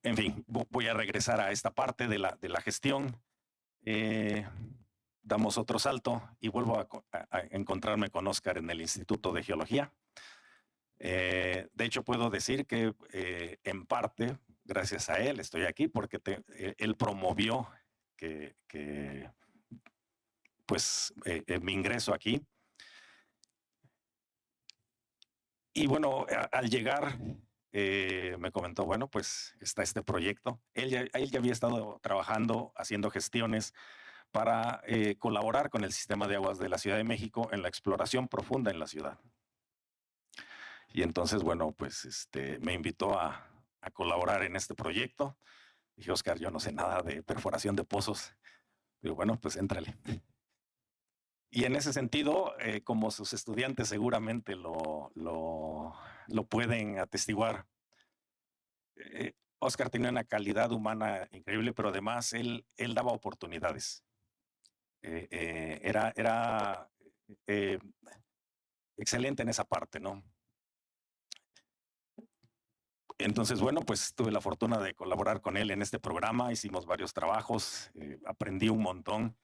en fin, voy a regresar a esta parte de la gestión. Damos otro salto y vuelvo a encontrarme con Óscar en el Instituto de Geología. De hecho, puedo decir que en parte, gracias a él, estoy aquí porque él promovió pues mi ingreso aquí. Y bueno, al llegar me comentó, bueno, pues está este proyecto. Él ya había estado trabajando, haciendo gestiones para colaborar con el sistema de aguas de la Ciudad de México en la exploración profunda en la ciudad. Y entonces, bueno, pues me invitó a colaborar en este proyecto. Dije, Óscar, yo no sé nada de perforación de pozos. Digo, bueno, pues éntrale. Y en ese sentido, como sus estudiantes seguramente lo pueden atestiguar, Óscar tenía una calidad humana increíble, pero además él daba oportunidades. Era excelente en esa parte, ¿no? Entonces, bueno, pues tuve la fortuna de colaborar con él en este programa, hicimos varios trabajos, aprendí un montón.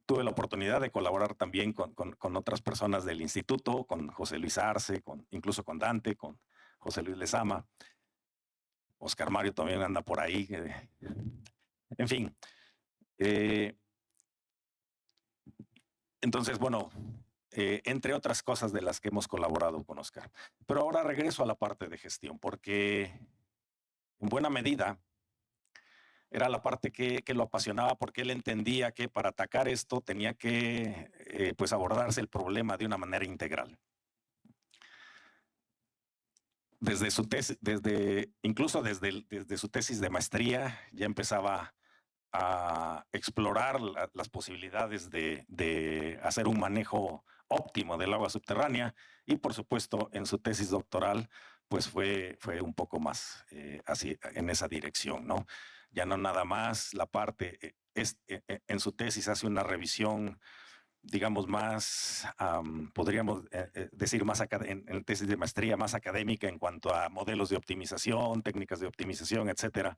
Tuve la oportunidad de colaborar también con otras personas del instituto, con José Luis Arce, incluso con Dante, con José Luis Lezama. Óscar Mario también anda por ahí. En fin. Entonces, bueno, entre otras cosas de las que hemos colaborado con Óscar. Pero ahora regreso a la parte de gestión, porque en buena medida era la parte que lo apasionaba, porque él entendía que para atacar esto tenía que pues abordarse el problema de una manera integral. Desde su tesis, incluso desde su tesis de maestría, ya empezaba a explorar las posibilidades de hacer un manejo óptimo del agua subterránea, y por supuesto en su tesis doctoral pues fue un poco más así en esa dirección, ¿no? Ya no nada más la parte, en su tesis hace una revisión, digamos, más, podríamos decir, más en tesis de maestría, más académica en cuanto a modelos de optimización, técnicas de optimización, etcétera.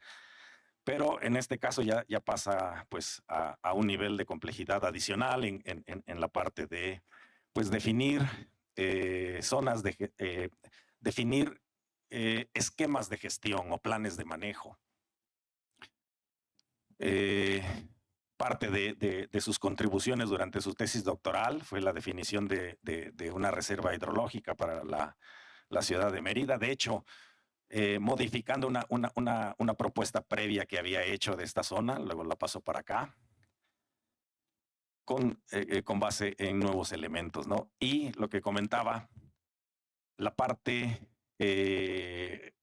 Pero en este caso ya pasa pues a un nivel de complejidad adicional en la parte de pues definir zonas, definir esquemas de gestión o planes de manejo. Parte de sus contribuciones durante su tesis doctoral fue la definición de una reserva hidrológica para la ciudad de Mérida. De hecho, modificando una propuesta previa que había hecho de esta zona, luego la pasó para acá, con base en nuevos elementos, ¿no? Y lo que comentaba, la parte del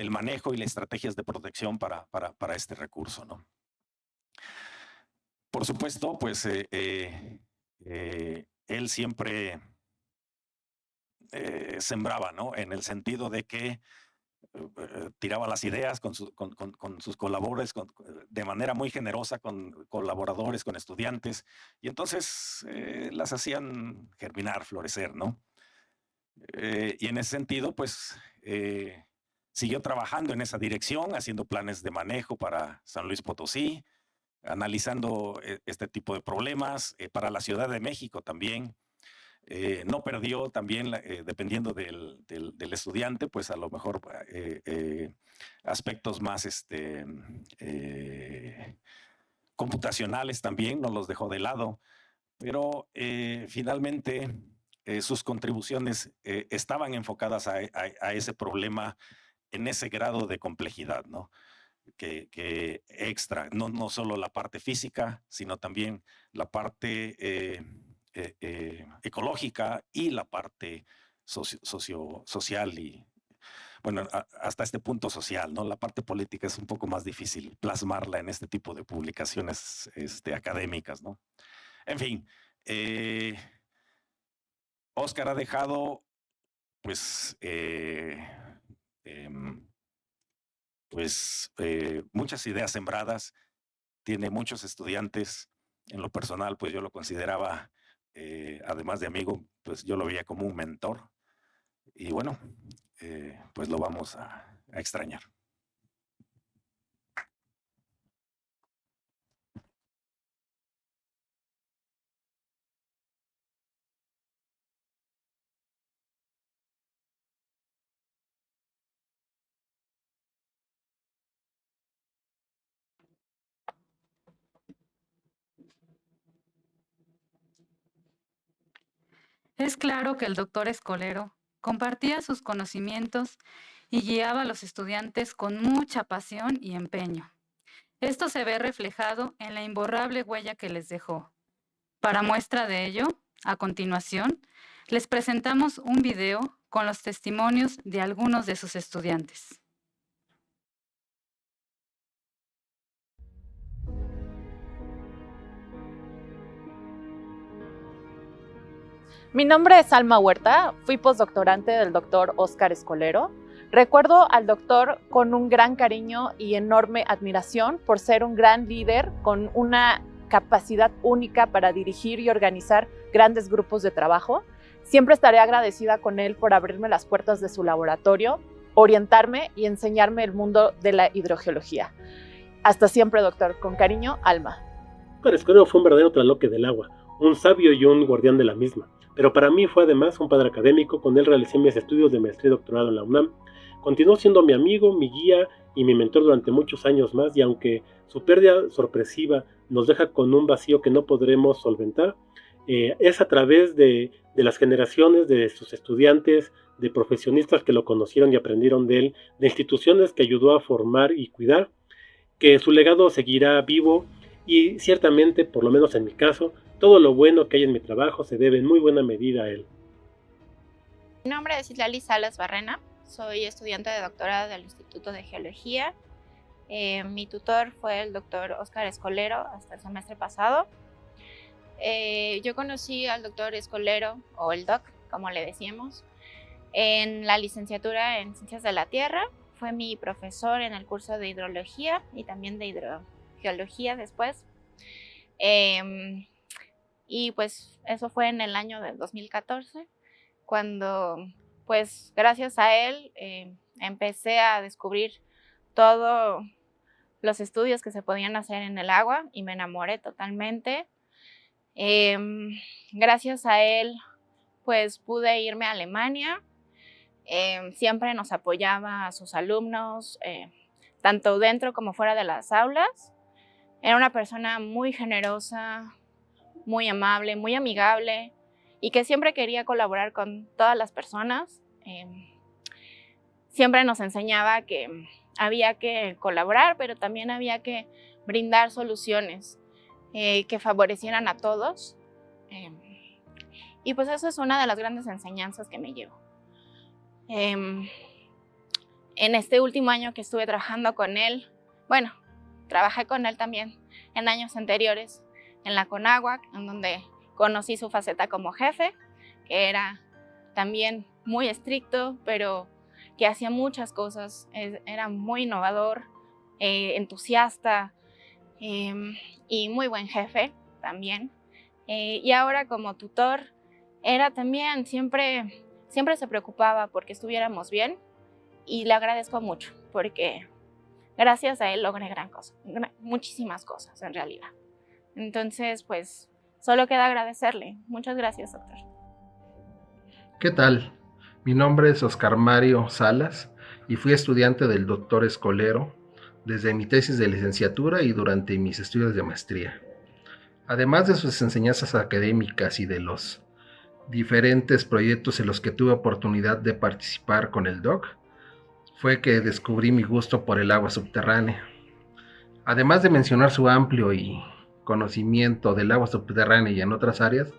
manejo y las estrategias de protección para este recurso, ¿no? Por supuesto, pues él siempre sembraba, ¿no? En el sentido de que tiraba las ideas con sus colaboradores de manera muy generosa, con colaboradores, con estudiantes, y entonces las hacían germinar, florecer, ¿no? Y en ese sentido, pues siguió trabajando en esa dirección, haciendo planes de manejo para San Luis Potosí, analizando este tipo de problemas para la Ciudad de México también. No perdió también, dependiendo del estudiante, pues a lo mejor aspectos más computacionales también, no los dejó de lado, pero finalmente sus contribuciones estaban enfocadas a ese problema en ese grado de complejidad, ¿no? Que extra, no solo la parte física, sino también la parte ecológica y la parte social y, bueno, hasta este punto social, ¿no? La parte política es un poco más difícil plasmarla en este tipo de publicaciones académicas, ¿no? En fin, Óscar ha dejado, pues, muchas ideas sembradas, tiene muchos estudiantes. En lo personal, pues yo lo consideraba, además de amigo, pues yo lo veía como un mentor. Y bueno, pues lo vamos a extrañar. Es claro que el doctor Escolero compartía sus conocimientos y guiaba a los estudiantes con mucha pasión y empeño. Esto se ve reflejado en la imborrable huella que les dejó. Para muestra de ello, a continuación, les presentamos un video con los testimonios de algunos de sus estudiantes. Mi nombre es Alma Huerta, fui postdoctorante del doctor Óscar Escolero. Recuerdo al doctor con un gran cariño y enorme admiración por ser un gran líder con una capacidad única para dirigir y organizar grandes grupos de trabajo. Siempre estaré agradecida con él por abrirme las puertas de su laboratorio, orientarme y enseñarme el mundo de la hidrogeología. Hasta siempre, doctor. Con cariño, Alma. Óscar Escolero fue un verdadero trasloque del agua, un sabio y un guardián de la misma. Pero para mí fue además un padre académico. Con él realicé mis estudios de maestría y doctorado en la UNAM. Continuó siendo mi amigo, mi guía y mi mentor durante muchos años más, y aunque su pérdida sorpresiva nos deja con un vacío que no podremos solventar, es a través de las generaciones de sus estudiantes, de profesionistas que lo conocieron y aprendieron de él, de instituciones que ayudó a formar y cuidar, que su legado seguirá vivo. Y ciertamente, por lo menos en mi caso, todo lo bueno que hay en mi trabajo se debe en muy buena medida a él. Mi nombre es Islali Salas Barrena, soy estudiante de doctorado del Instituto de Geología. Mi tutor fue el doctor Óscar Escolero hasta el semestre pasado. Yo conocí al doctor Escolero, o el doc, como le decíamos, en la licenciatura en Ciencias de la Tierra. Fue mi profesor en el curso de hidrología y también de hidrogeología después. Y pues eso fue en el año del 2014, cuando pues gracias a él empecé a descubrir todos los estudios que se podían hacer en el agua y me enamoré totalmente. Gracias a él pues pude irme a Alemania Siempre nos apoyaba a sus alumnos, tanto dentro como fuera de las aulas. Era una persona muy generosa, muy amable, muy amigable y que siempre quería colaborar con todas las personas. Siempre nos enseñaba que había que colaborar, pero también había que brindar soluciones que favorecieran a todos. Y pues eso es una de las grandes enseñanzas que me llevo. En este último año que estuve trabajando con él, bueno, trabajé con él también en años anteriores en la Conáhuac, en donde conocí su faceta como jefe, que era también muy estricto, pero que hacía muchas cosas, era muy innovador, entusiasta y muy buen jefe también. Y ahora como tutor, era también, siempre se preocupaba porque estuviéramos bien y le agradezco mucho porque gracias a él logré muchísimas cosas en realidad. Entonces, pues, solo queda agradecerle. Muchas gracias, doctor. ¿Qué tal? Mi nombre es Oscar Mario Salas y fui estudiante del doctor Escolero desde mi tesis de licenciatura y durante mis estudios de maestría. Además de sus enseñanzas académicas y de los diferentes proyectos en los que tuve oportunidad de participar con el DOC, fue que descubrí mi gusto por el agua subterránea. Además de mencionar su amplio y conocimiento del agua subterránea y en otras áreas,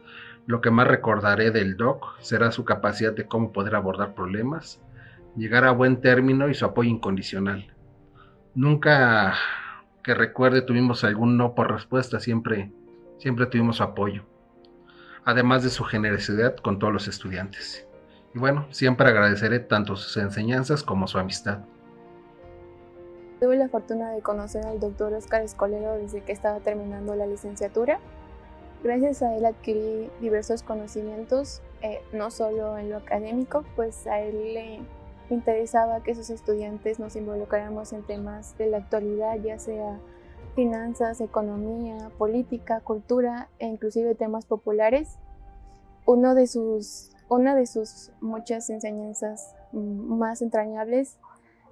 lo que más recordaré del DOC será su capacidad de cómo poder abordar problemas, llegar a buen término y su apoyo incondicional. Nunca que recuerde tuvimos algún no por respuesta, siempre tuvimos su apoyo, además de su generosidad con todos los estudiantes. Y bueno, siempre agradeceré tanto sus enseñanzas como su amistad. Tuve la fortuna de conocer al doctor Óscar Escolero desde que estaba terminando la licenciatura. Gracias a él adquirí diversos conocimientos, no solo en lo académico, pues a él le interesaba que sus estudiantes nos involucráramos en temas de la actualidad, ya sea finanzas, economía, política, cultura e inclusive temas populares. Una de sus muchas enseñanzas más entrañables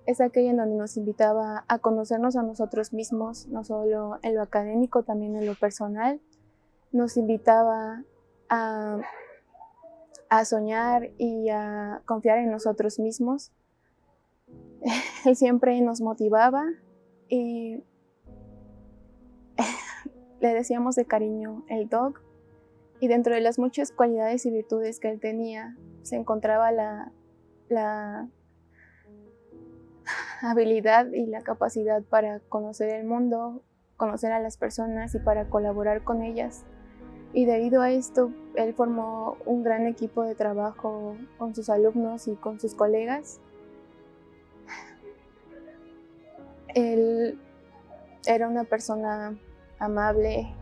es aquella en donde nos invitaba a conocernos a nosotros mismos, no solo en lo académico, también en lo personal. Nos invitaba a soñar y a confiar en nosotros mismos. Él siempre nos motivaba y le decíamos de cariño el Doc. Y dentro de las muchas cualidades y virtudes que él tenía, se encontraba la habilidad y la capacidad para conocer el mundo, conocer a las personas y para colaborar con ellas. Y debido a esto, él formó un gran equipo de trabajo con sus alumnos y con sus colegas. Él era una persona amable,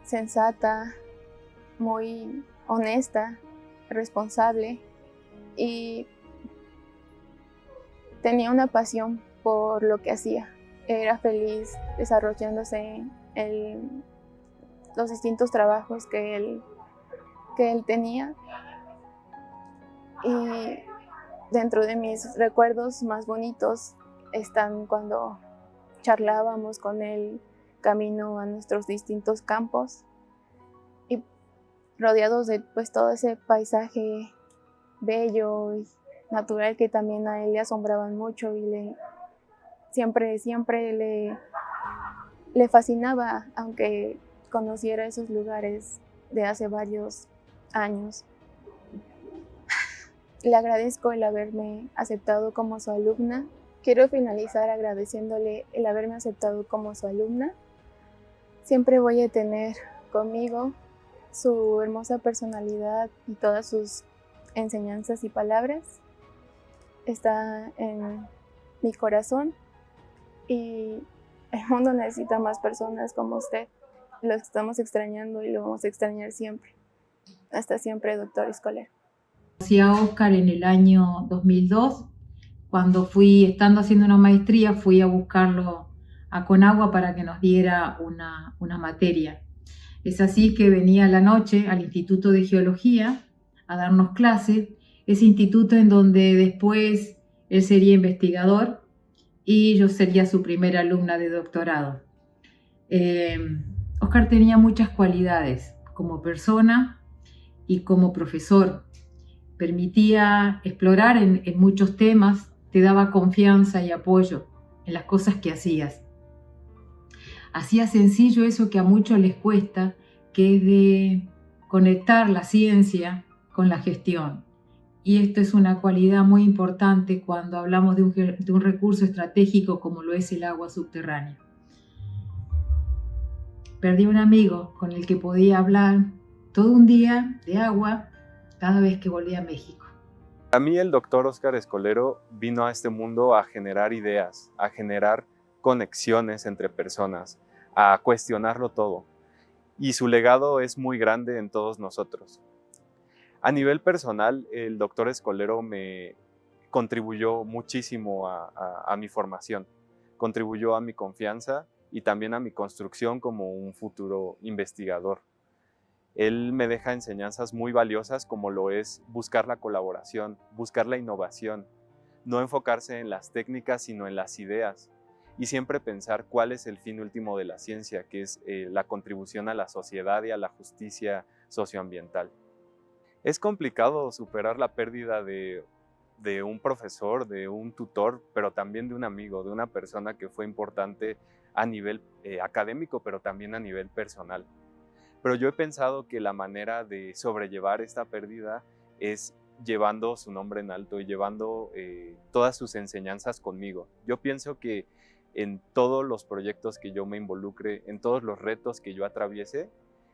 sensata, muy honesta, responsable y tenía una pasión por lo que hacía. Era feliz desarrollándose en los distintos trabajos que él tenía. Y dentro de mis recuerdos más bonitos están cuando charlábamos con él camino a nuestros distintos campos y rodeados de pues todo ese paisaje bello y natural que también a él le asombraban mucho y siempre le fascinaba, aunque conociera esos lugares de hace varios años. Le agradezco el haberme aceptado como su alumna. Quiero finalizar agradeciéndole el haberme aceptado como su alumna. Siempre voy a tener conmigo su hermosa personalidad y todas sus enseñanzas y palabras. Está en mi corazón y el mundo necesita más personas como usted. Lo estamos extrañando y lo vamos a extrañar siempre. Hasta siempre, doctor Escolero. Conocí a Óscar en el año 2002. Cuando estando haciendo una maestría, fui a buscarlo a Conagua para que nos diera una materia. Es así que venía a la noche al Instituto de Geología a darnos clases, ese instituto en donde después él sería investigador y yo sería su primera alumna de doctorado. Óscar tenía muchas cualidades como persona y como profesor. Permitía explorar en muchos temas, te daba confianza y apoyo en las cosas que hacías. Hacía sencillo eso que a muchos les cuesta, que es de conectar la ciencia con la gestión. Y esto es una cualidad muy importante cuando hablamos de un recurso estratégico como lo es el agua subterránea. Perdí un amigo con el que podía hablar todo un día de agua cada vez que volvía a México. A mí el doctor Óscar Escolero vino a este mundo a generar ideas, a generar conexiones entre personas, a cuestionarlo todo. Y su legado es muy grande en todos nosotros. A nivel personal, el doctor Escolero me contribuyó muchísimo a mi formación, contribuyó a mi confianza y también a mi construcción como un futuro investigador. Él me deja enseñanzas muy valiosas como lo es buscar la colaboración, buscar la innovación, no enfocarse en las técnicas sino en las ideas y siempre pensar cuál es el fin último de la ciencia, que es la contribución a la sociedad y a la justicia socioambiental. Es complicado superar la pérdida de un profesor, de un tutor, pero también de un amigo, de una persona que fue importante a nivel académico, pero también a nivel personal. Pero yo he pensado que la manera de sobrellevar esta pérdida es llevando su nombre en alto y llevando todas sus enseñanzas conmigo. Yo pienso que en todos los proyectos que yo me involucre, en todos los retos que yo atraviese,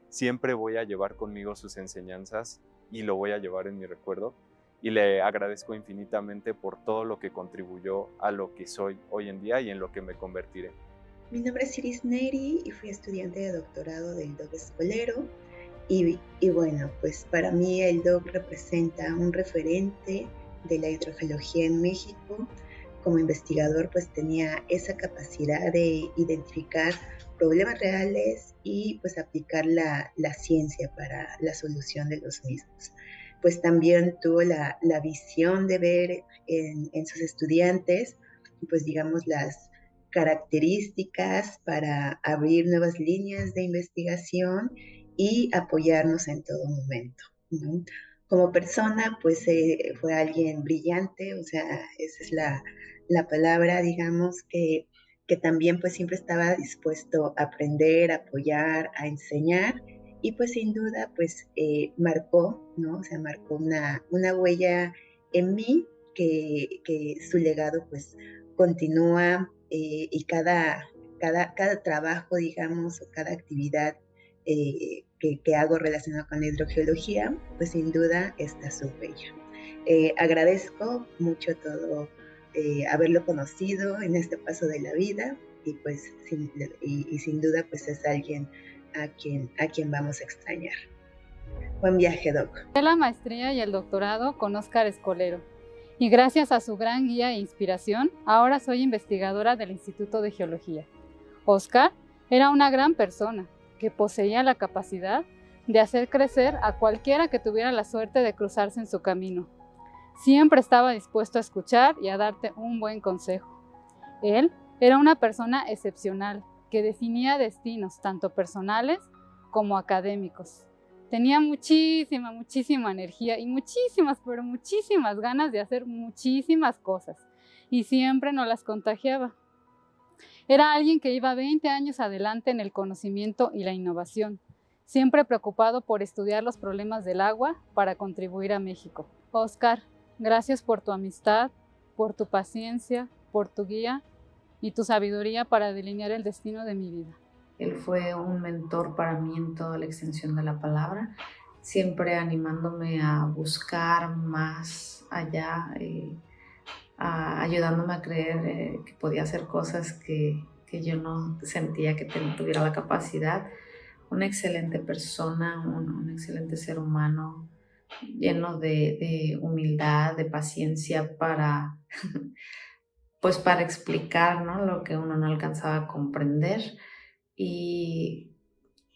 siempre voy a llevar conmigo sus enseñanzas y lo voy a llevar en mi recuerdo. Y le agradezco infinitamente por todo lo que contribuyó a lo que soy hoy en día y en lo que me convertiré. Mi nombre es Iris Neri y fui estudiante de doctorado del Doc Escolero y bueno, pues para mí el Doc representa un referente de la hidrogeología en México. Como investigador pues tenía esa capacidad de identificar problemas reales y pues aplicar la ciencia para la solución de los mismos. Pues también tuvo la visión de ver en sus estudiantes pues digamos las características para abrir nuevas líneas de investigación y apoyarnos en todo momento, ¿no? Como persona, pues fue alguien brillante, o sea, esa es la palabra, digamos, que también pues siempre estaba dispuesto a aprender, a apoyar, a enseñar, y pues sin duda pues marcó, ¿no? O sea, marcó una huella en mí que su legado pues continúa y cada trabajo, digamos, o cada actividad que hago relacionada con la hidrogeología, pues sin duda está su huella. Agradezco mucho todo haberlo conocido en este paso de la vida y pues sin duda pues es alguien a quien vamos a extrañar. Buen viaje, Doc. La maestría y el doctorado con Óscar Escolero. Y gracias a su gran guía e inspiración, ahora soy investigadora del Instituto de Geología. Óscar era una gran persona que poseía la capacidad de hacer crecer a cualquiera que tuviera la suerte de cruzarse en su camino. Siempre estaba dispuesto a escuchar y a darte un buen consejo. Él era una persona excepcional que definía destinos tanto personales como académicos. Tenía muchísima energía y muchísimas ganas de hacer muchísimas cosas y siempre nos las contagiaba. Era alguien que iba 20 años adelante en el conocimiento y la innovación, siempre preocupado por estudiar los problemas del agua para contribuir a México. Óscar, gracias por tu amistad, por tu paciencia, por tu guía y tu sabiduría para delinear el destino de mi vida. Él fue un mentor para mí en toda la extensión de la palabra, siempre animándome a buscar más allá, ayudándome a creer que podía hacer cosas que yo no sentía que tuviera la capacidad. Una excelente persona, un excelente ser humano, lleno de humildad, de paciencia para, pues para explicar, ¿no?, lo que uno no alcanzaba a comprender. Y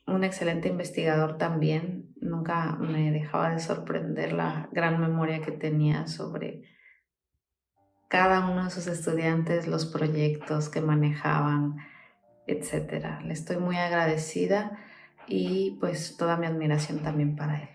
un excelente investigador también, nunca me dejaba de sorprender la gran memoria que tenía sobre cada uno de sus estudiantes, los proyectos que manejaban, etcétera. Le estoy muy agradecida y pues toda mi admiración también para él.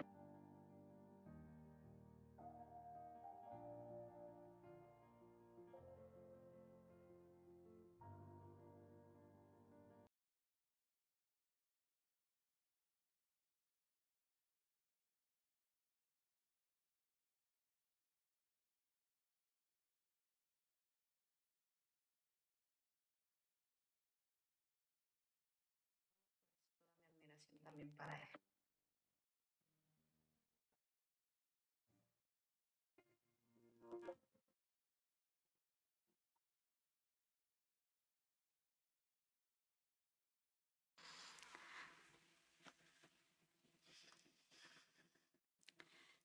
También para él.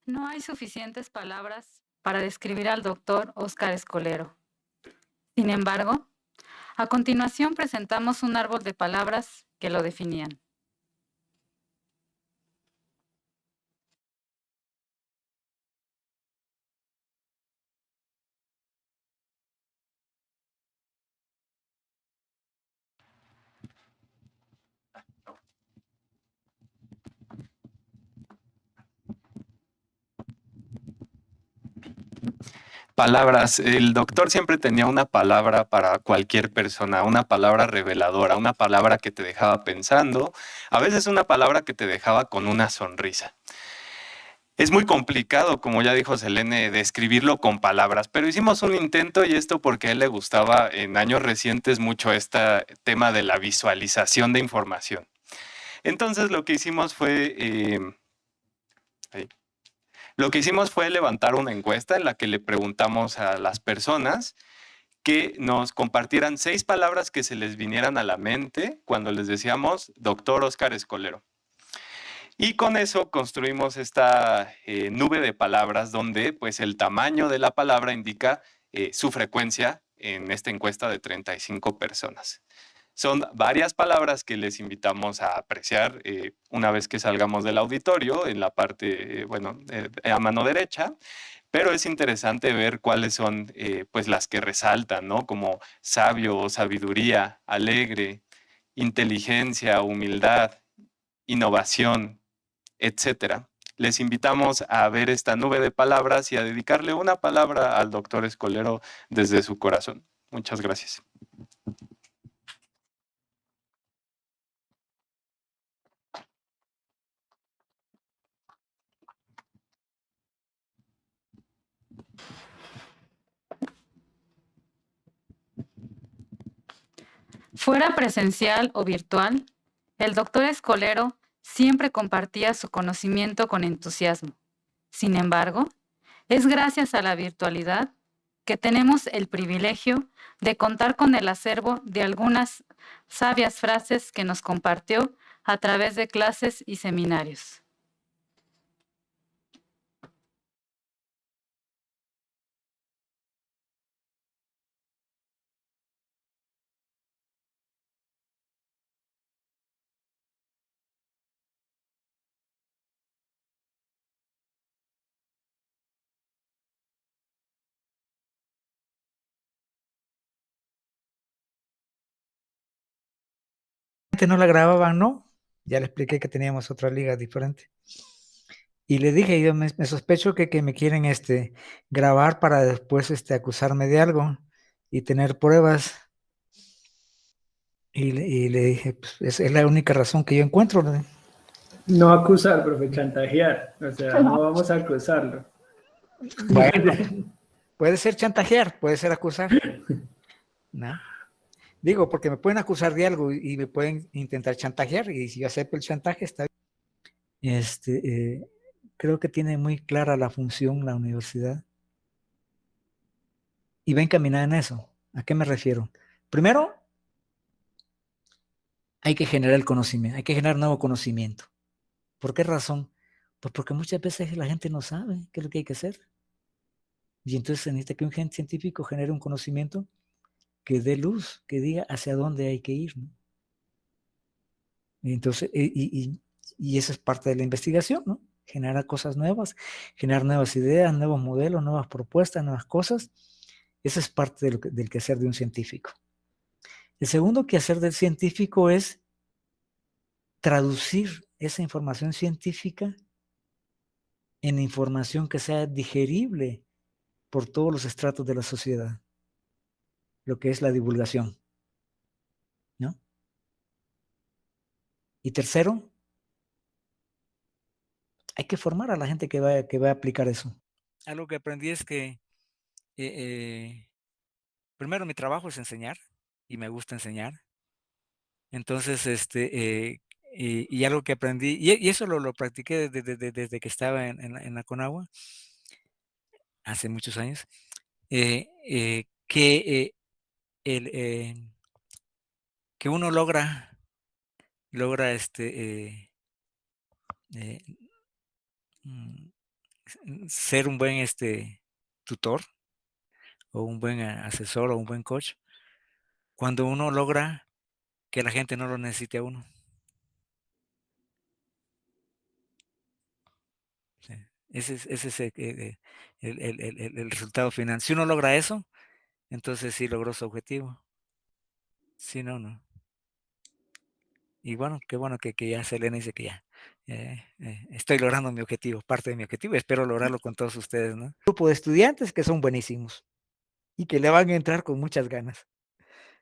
No hay suficientes palabras para describir al doctor Óscar Escolero. Sin embargo, a continuación presentamos un árbol de palabras que lo definían. Palabras. El doctor siempre tenía una palabra para cualquier persona, una palabra reveladora, una palabra que te dejaba pensando, a veces una palabra que te dejaba con una sonrisa. Es muy complicado, como ya dijo Selene, describirlo con palabras, pero hicimos un intento y esto porque a él le gustaba en años recientes mucho este tema de la visualización de información. Entonces lo que hicimos fue... Lo que hicimos fue levantar una encuesta en la que le preguntamos a las personas que nos compartieran 6 palabras que se les vinieran a la mente cuando les decíamos doctor Óscar Escolero. Y con eso construimos esta nube de palabras donde pues, el tamaño de la palabra indica su frecuencia en esta encuesta de 35 personas. Son varias palabras que les invitamos a apreciar una vez que salgamos del auditorio, en la parte, a mano derecha, pero es interesante ver cuáles son pues las que resaltan, ¿no? Como sabio, sabiduría, alegre, inteligencia, humildad, innovación, etcétera. Les invitamos a ver esta nube de palabras y a dedicarle una palabra al doctor Escolero desde su corazón. Muchas gracias. Fuera presencial o virtual, el doctor Escolero siempre compartía su conocimiento con entusiasmo. Sin embargo, es gracias a la virtualidad que tenemos el privilegio de contar con el acervo de algunas sabias frases que nos compartió a través de clases y seminarios. No la grababan, ¿no? Ya le expliqué que teníamos otra liga diferente. Y le dije, yo me sospecho que me quieren grabar para después acusarme de algo y tener pruebas. Y le dije, pues es la única razón que yo encuentro, ¿no? No acusar, profe, chantajear. O sea, no vamos a acusarlo. Bueno, puede ser chantajear, puede ser acusar. ¿No? Digo, porque me pueden acusar de algo y me pueden intentar chantajear, y si yo acepto el chantaje, está bien. Creo que tiene muy clara la función la universidad. Y va encaminada en eso. ¿A qué me refiero? Primero, hay que generar el conocimiento, hay que generar nuevo conocimiento. ¿Por qué razón? Pues porque muchas veces la gente no sabe qué es lo que hay que hacer. Y entonces se necesita que un científico genere un conocimiento que dé luz, que diga hacia dónde hay que ir, ¿no? Entonces, y esa es parte de la investigación, ¿no? generar cosas nuevas, generar nuevas ideas, nuevos modelos, nuevas propuestas, nuevas cosas. Esa es parte del quehacer de un científico. El segundo quehacer del científico es traducir esa información científica en información que sea digerible por todos los estratos de la sociedad, lo que es la divulgación, ¿no? Y tercero, hay que formar a la gente que va a aplicar eso. Algo que aprendí es que primero mi trabajo es enseñar y me gusta enseñar. Entonces, y algo que aprendí, y eso lo practiqué desde que estaba en la Conagua, hace muchos años, que uno logra ser un buen tutor o un buen asesor o un buen coach cuando uno logra que la gente no lo necesite a uno. Sí. Ese es el resultado final. Si uno logra eso, entonces sí logró su objetivo. Si no, no. Y bueno, qué bueno que ya Selena dice que ya estoy logrando mi objetivo, parte de mi objetivo, y espero lograrlo con todos ustedes, ¿no? Un grupo de estudiantes que son buenísimos y que le van a entrar con muchas ganas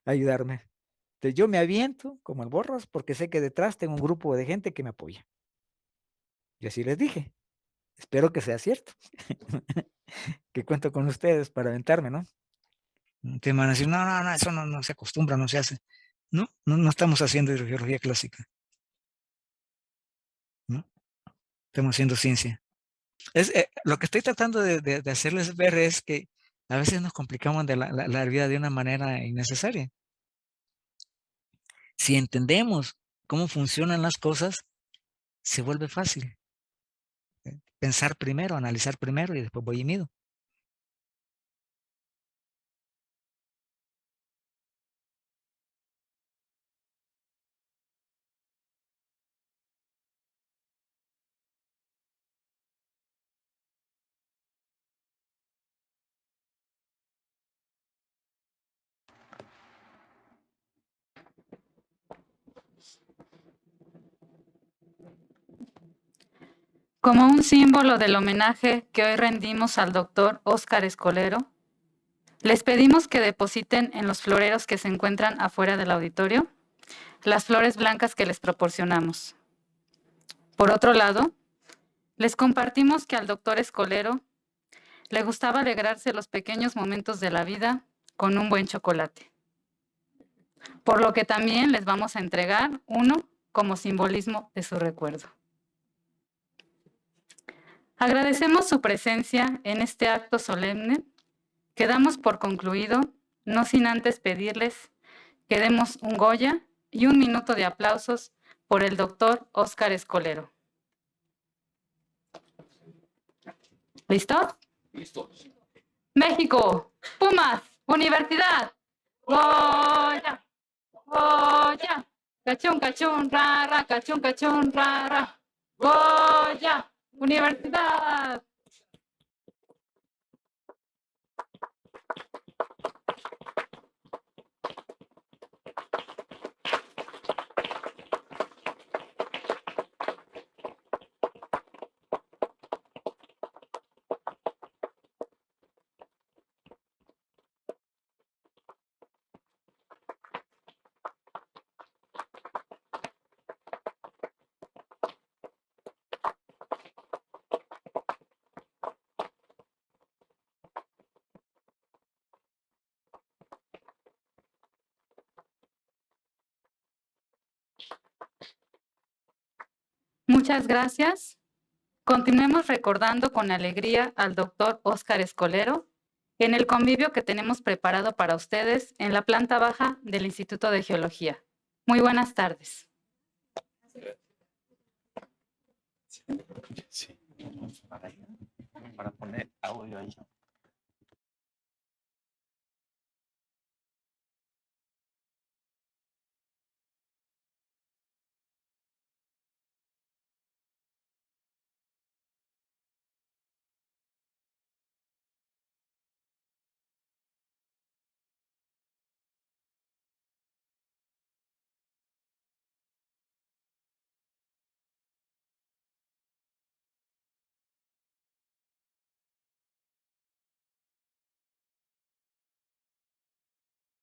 a ayudarme. Entonces yo me aviento como el borras porque sé que detrás tengo un grupo de gente que me apoya. Y así les dije, espero que sea cierto, que cuento con ustedes para aventarme, ¿no? Te van a decir, no, eso no se acostumbra, no se hace. No estamos haciendo hidrogeología clásica, ¿no? Estamos haciendo ciencia. Lo que estoy tratando de hacerles ver es que a veces nos complicamos la vida de una manera innecesaria. Si entendemos cómo funcionan las cosas, se vuelve fácil. Pensar primero, analizar primero y después voy y mido. Como un símbolo del homenaje que hoy rendimos al doctor Óscar Escolero, les pedimos que depositen en los floreros que se encuentran afuera del auditorio las flores blancas que les proporcionamos. Por otro lado, les compartimos que al doctor Escolero le gustaba alegrarse los pequeños momentos de la vida con un buen chocolate. Por lo que también les vamos a entregar uno como simbolismo de su recuerdo. Agradecemos su presencia en este acto solemne que damos por concluido, no sin antes pedirles que demos un Goya y un minuto de aplausos por el doctor Óscar Escolero. ¿Listo? Listo. México, Pumas, Universidad, Goya, Goya, cachún, cachún, rara, cachún, cachún, rara, Goya, Universidad. Muchas gracias. Continuemos recordando con alegría al doctor Óscar Escolero en el convivio que tenemos preparado para ustedes en la planta baja del Instituto de Geología. Muy buenas tardes. Sí, para poner audio ahí.